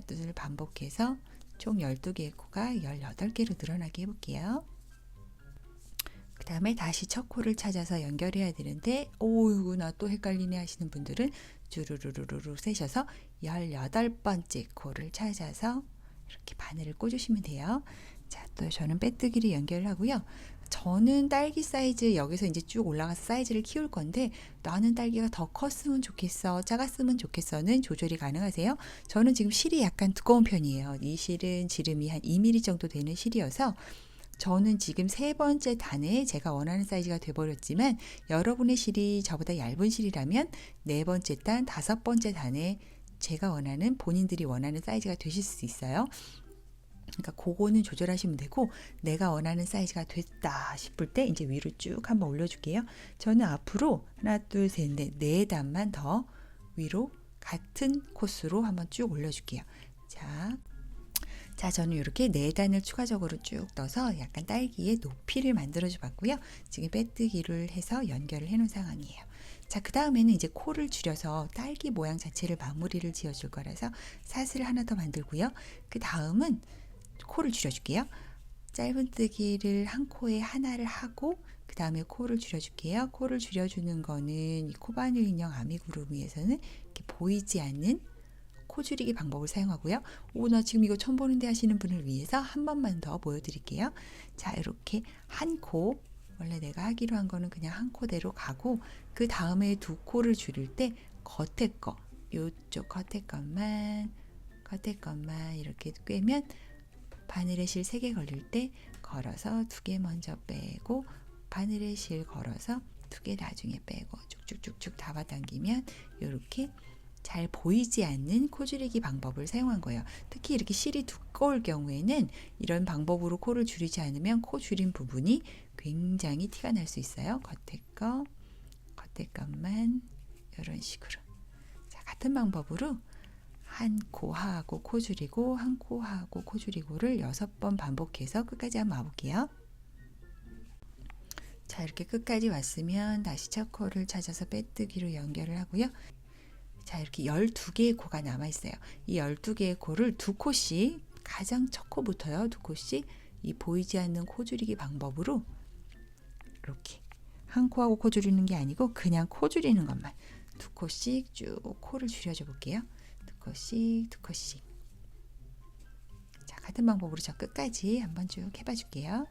둘을 반복해서 총 12개의 코가 18개로 늘어나게 해볼게요. 그 다음에 다시 첫 코를 찾아서 연결해야 되는데 오이구 나 또 헷갈리네 하시는 분들은 주르르르르 세셔서 18번째 코를 찾아서 이렇게 바늘을 꽂으시면 돼요. 자, 또 저는 빼뜨기를 연결을 하고요. 저는 딸기 사이즈 여기서 이제 쭉 올라가서 사이즈를 키울 건데 나는 딸기가 더 컸으면 좋겠어, 작았으면 좋겠어는 조절이 가능하세요. 저는 지금 실이 약간 두꺼운 편이에요. 이 실은 지름이 한 2mm 정도 되는 실이어서 저는 지금 세 번째 단에 제가 원하는 사이즈가 돼버렸지만 여러분의 실이 저보다 얇은 실이라면 네 번째 단, 다섯 번째 단에 제가 원하는 본인들이 원하는 사이즈가 되실 수 있어요. 그러니까 그거는 조절하시면 되고 내가 원하는 사이즈가 됐다 싶을 때 이제 위로 쭉 한번 올려줄게요. 저는 앞으로 하나, 둘, 셋, 넷, 네 단만 더 위로 같은 코스로 한번 쭉 올려줄게요. 자, 저는 이렇게 네 단을 추가적으로 쭉 떠서 약간 딸기의 높이를 만들어 주봤고요. 지금 빼뜨기를 해서 연결을 해 놓은 상황이에요. 자, 그 다음에는 이제 코를 줄여서 딸기 모양 자체를 마무리를 지어 줄 거라서 사슬을 하나 더 만들고요. 그 다음은 코를 줄여줄게요. 짧은뜨기를 한 코에 하나를 하고 그 다음에 코를 줄여줄게요. 코를 줄여주는 거는 이 코바늘 인형 아미구루미에서는 이렇게 보이지 않는 코 줄이기 방법을 사용하고요. 오, 나 지금 이거 처음 보는데 하시는 분을 위해서 한 번만 더 보여드릴게요. 자, 이렇게 한 코, 원래 내가 하기로 한 거는 그냥 한 코대로 가고 그 다음에 두 코를 줄일 때 겉에 거, 요쪽 겉에 것만 이렇게 꿰면 바늘에 실 3개 걸릴 때 걸어서 2개 먼저 빼고 바늘에 실 걸어서 2개 나중에 빼고 쭉쭉쭉쭉 잡아당기면 이렇게 잘 보이지 않는 코 줄이기 방법을 사용한 거예요. 특히 이렇게 실이 두꺼울 경우에는 이런 방법으로 코를 줄이지 않으면 코 줄인 부분이 굉장히 티가 날 수 있어요. 겉에 것만 이런 식으로. 자, 같은 방법으로 한 코 하고 코 줄이고 한 코 하고 코 줄이고를 6번 반복해서 끝까지 한번 와볼게요. 자, 이렇게 끝까지 왔으면 다시 첫 코를 찾아서 빼뜨기로 연결을 하고요. 자, 이렇게 12개의 코가 남아있어요. 이 12개의 코를 2코씩 가장 첫 코부터요. 2코씩 이 보이지 않는 코 줄이기 방법으로 이렇게 한 코하고 코 줄이는 게 아니고 그냥 코 줄이는 것만 2코씩 쭉 코를 줄여줘 볼게요. 2코씩 자, 같은 방법으로 저 끝까지 한번 쭉 해봐 줄게요.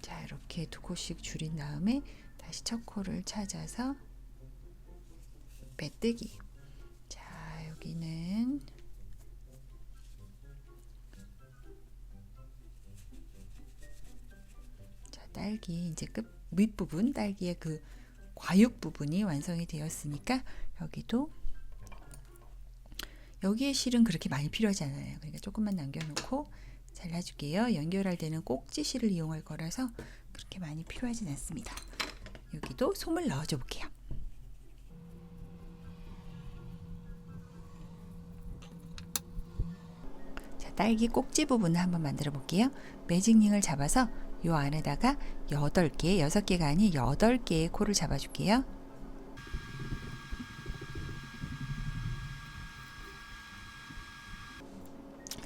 자, 이렇게 2코씩 줄인 다음에 다시 첫 코를 찾아서 빼뜨기. 자, 여기는 자, 딸기 이제 끝 윗부분 딸기의 그 과육 부분이 완성이 되었으니까 여기에 실은 그렇게 많이 필요하지 않아요. 그러니까 조금만 남겨놓고 잘라줄게요. 연결할 때는 꼭지 실을 이용할 거라서 그렇게 많이 필요하진 않습니다. 여기도 솜을 넣어줘 볼게요. 자, 딸기 꼭지 부분을 한번 만들어 볼게요. 매직링을 잡아서 요 안에다가 8개, 6개가 아닌 8개의 코를 잡아줄게요.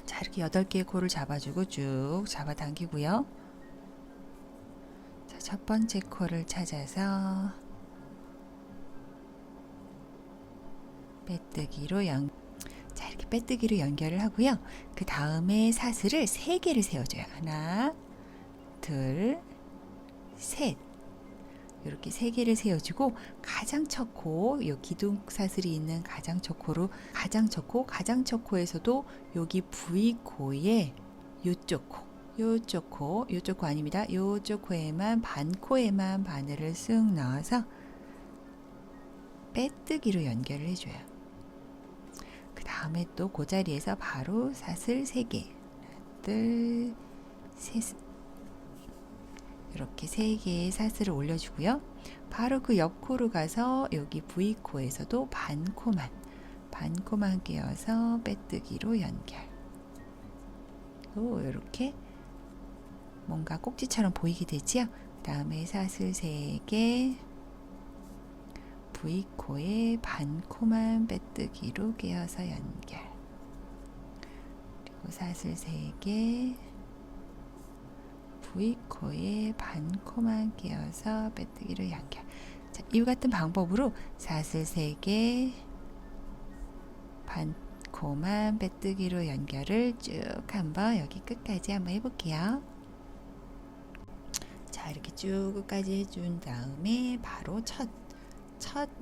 자, 이렇게 8개의 코를 잡아주고 쭉 잡아당기고요. 자, 첫 번째 코를 찾아서 빼뜨기로 자, 이렇게 빼뜨기로 연결을 하고요. 그 다음에 사슬을 3개를 세워줘요. 하나, 둘, 셋. 이렇게 3개를 세워주고 가장 첫 코, 요 기둥 사슬이 있는 가장 첫 코로 가장 첫 코에서도 여기 V코에 요쪽 코 아닙니다. 요쪽 코에만 반코에만 바늘을 쓱 넣어서 빼뜨기로 연결을 해줘요. 그 다음에 또 그 자리에서 바로 사슬 3개, 하나, 둘, 셋. 이렇게 3개의 사슬을 올려주고요. 바로 그 옆코로 가서 여기 V코에서도 반코만 반코만 끼워서 빼뜨기로 연결. 이렇게 뭔가 꼭지처럼 보이게 되지요. 그 다음에 사슬 3개, V코에 반코만 빼뜨기로 끼워서 연결. 그리고 사슬 3개, V코에 반코만 끼워서 빼뜨기로 연결. 자, 이와 같은 방법으로 사슬 3개, 반코만 빼뜨기로 연결을 쭉 한번 여기 끝까지 한번 해볼게요. 자, 이렇게 쭉 끝까지 해준 다음에 바로 첫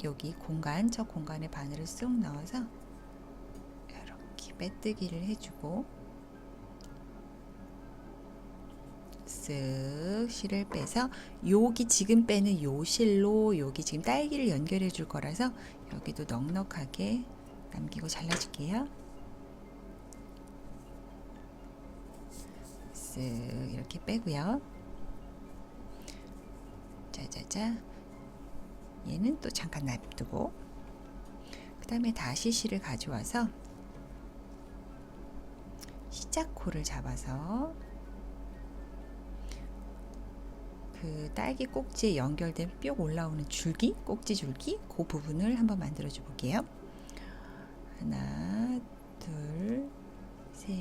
여기 공간, 첫 공간에 바늘을 쏙 넣어서 이렇게 빼뜨기를 해주고 쓱 실을 빼서 여기 지금 빼는 요 실로 여기 지금 딸기를 연결해 줄 거라서 여기도 넉넉하게 남기고 잘라줄게요. 쓱 이렇게 빼고요. 짜자자, 얘는 또 잠깐 놔두고 그 다음에 다시 실을 가져와서 시작코를 잡아서 그 딸기 꼭지에 연결된 뿅 올라오는 줄기, 꼭지 줄기, 그 부분을 한번 만들어 줘 볼게요. 하나, 둘, 셋,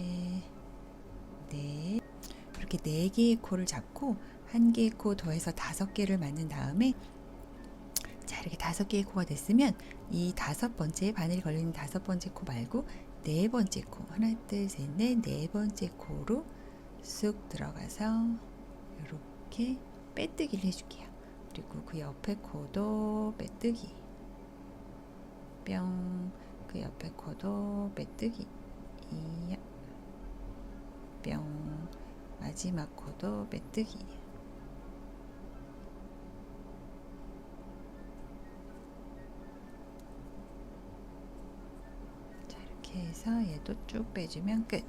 넷. 이렇게 4개의 코를 잡고 1개의 코 더해서 5개를 만든 다음에, 자, 이렇게 5개의 코가 됐으면 이 5번째 바늘이 걸리는 5번째 코 말고 4번째 코, 하나, 둘, 셋, 넷, 4번째 코로 쑥 들어가서 이렇게 빼뜨기를 해줄게요. 그리고 그 옆에 코도 빼뜨기, 뿅. 그 옆에 코도 빼뜨기, 이야, 뿅. 마지막 코도 빼뜨기. 자, 이렇게 해서 얘도 쭉 빼주면 끝.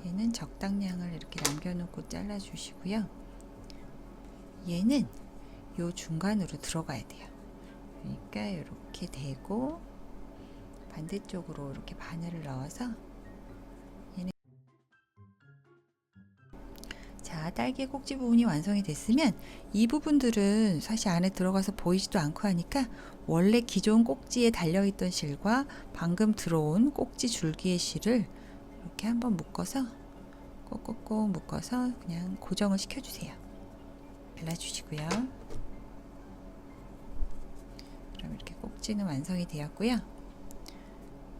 얘는 적당량을 이렇게 남겨놓고 잘라주시고요. 얘는 요 중간으로 들어가야 돼요. 그러니까 이렇게 대고 반대쪽으로 이렇게 바늘을 넣어서 얘는, 자, 딸기 꼭지 부분이 완성이 됐으면 이 부분들은 사실 안에 들어가서 보이지도 않고 하니까 원래 기존 꼭지에 달려있던 실과 방금 들어온 꼭지 줄기의 실을 이렇게 한번 묶어서 꼭꼭꼭 묶어서 그냥 고정을 시켜주세요. 발라주시고요. 그럼 이렇게 꼭지는 완성이 되었고요.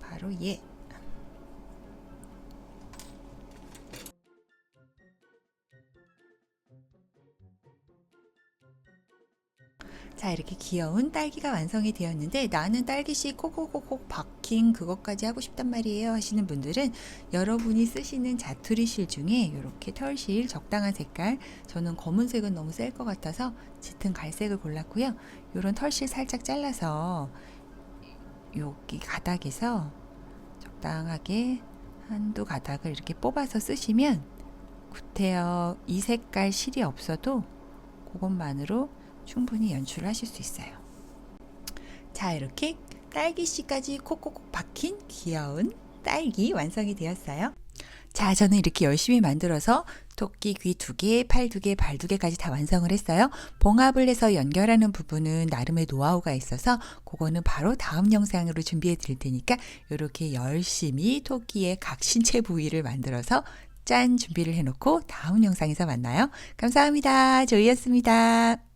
바로 얘. 자, 이렇게 귀여운 딸기가 완성이 되었는데, 나는 딸기씨 콕콕콕콕 박힌 그것까지 하고 싶단 말이에요 하시는 분들은 여러분이 쓰시는 자투리 실 중에 이렇게 털실 적당한 색깔, 저는 검은색은 너무 셀 것 같아서 짙은 갈색을 골랐고요. 이런 털실 살짝 잘라서 여기 가닥에서 적당하게 한두 가닥을 이렇게 뽑아서 쓰시면 구태여 이 색깔 실이 없어도 그것만으로 충분히 연출을 하실 수 있어요. 자, 이렇게 딸기씨까지 콕콕콕 박힌 귀여운 딸기 완성이 되었어요. 자, 저는 이렇게 열심히 만들어서 토끼 귀 2개, 팔 2개, 발 2개까지 다 완성을 했어요. 봉합을 해서 연결하는 부분은 나름의 노하우가 있어서 그거는 바로 다음 영상으로 준비해 드릴 테니까 이렇게 열심히 토끼의 각 신체 부위를 만들어서 짠 준비를 해놓고 다음 영상에서 만나요. 감사합니다. 조이였습니다.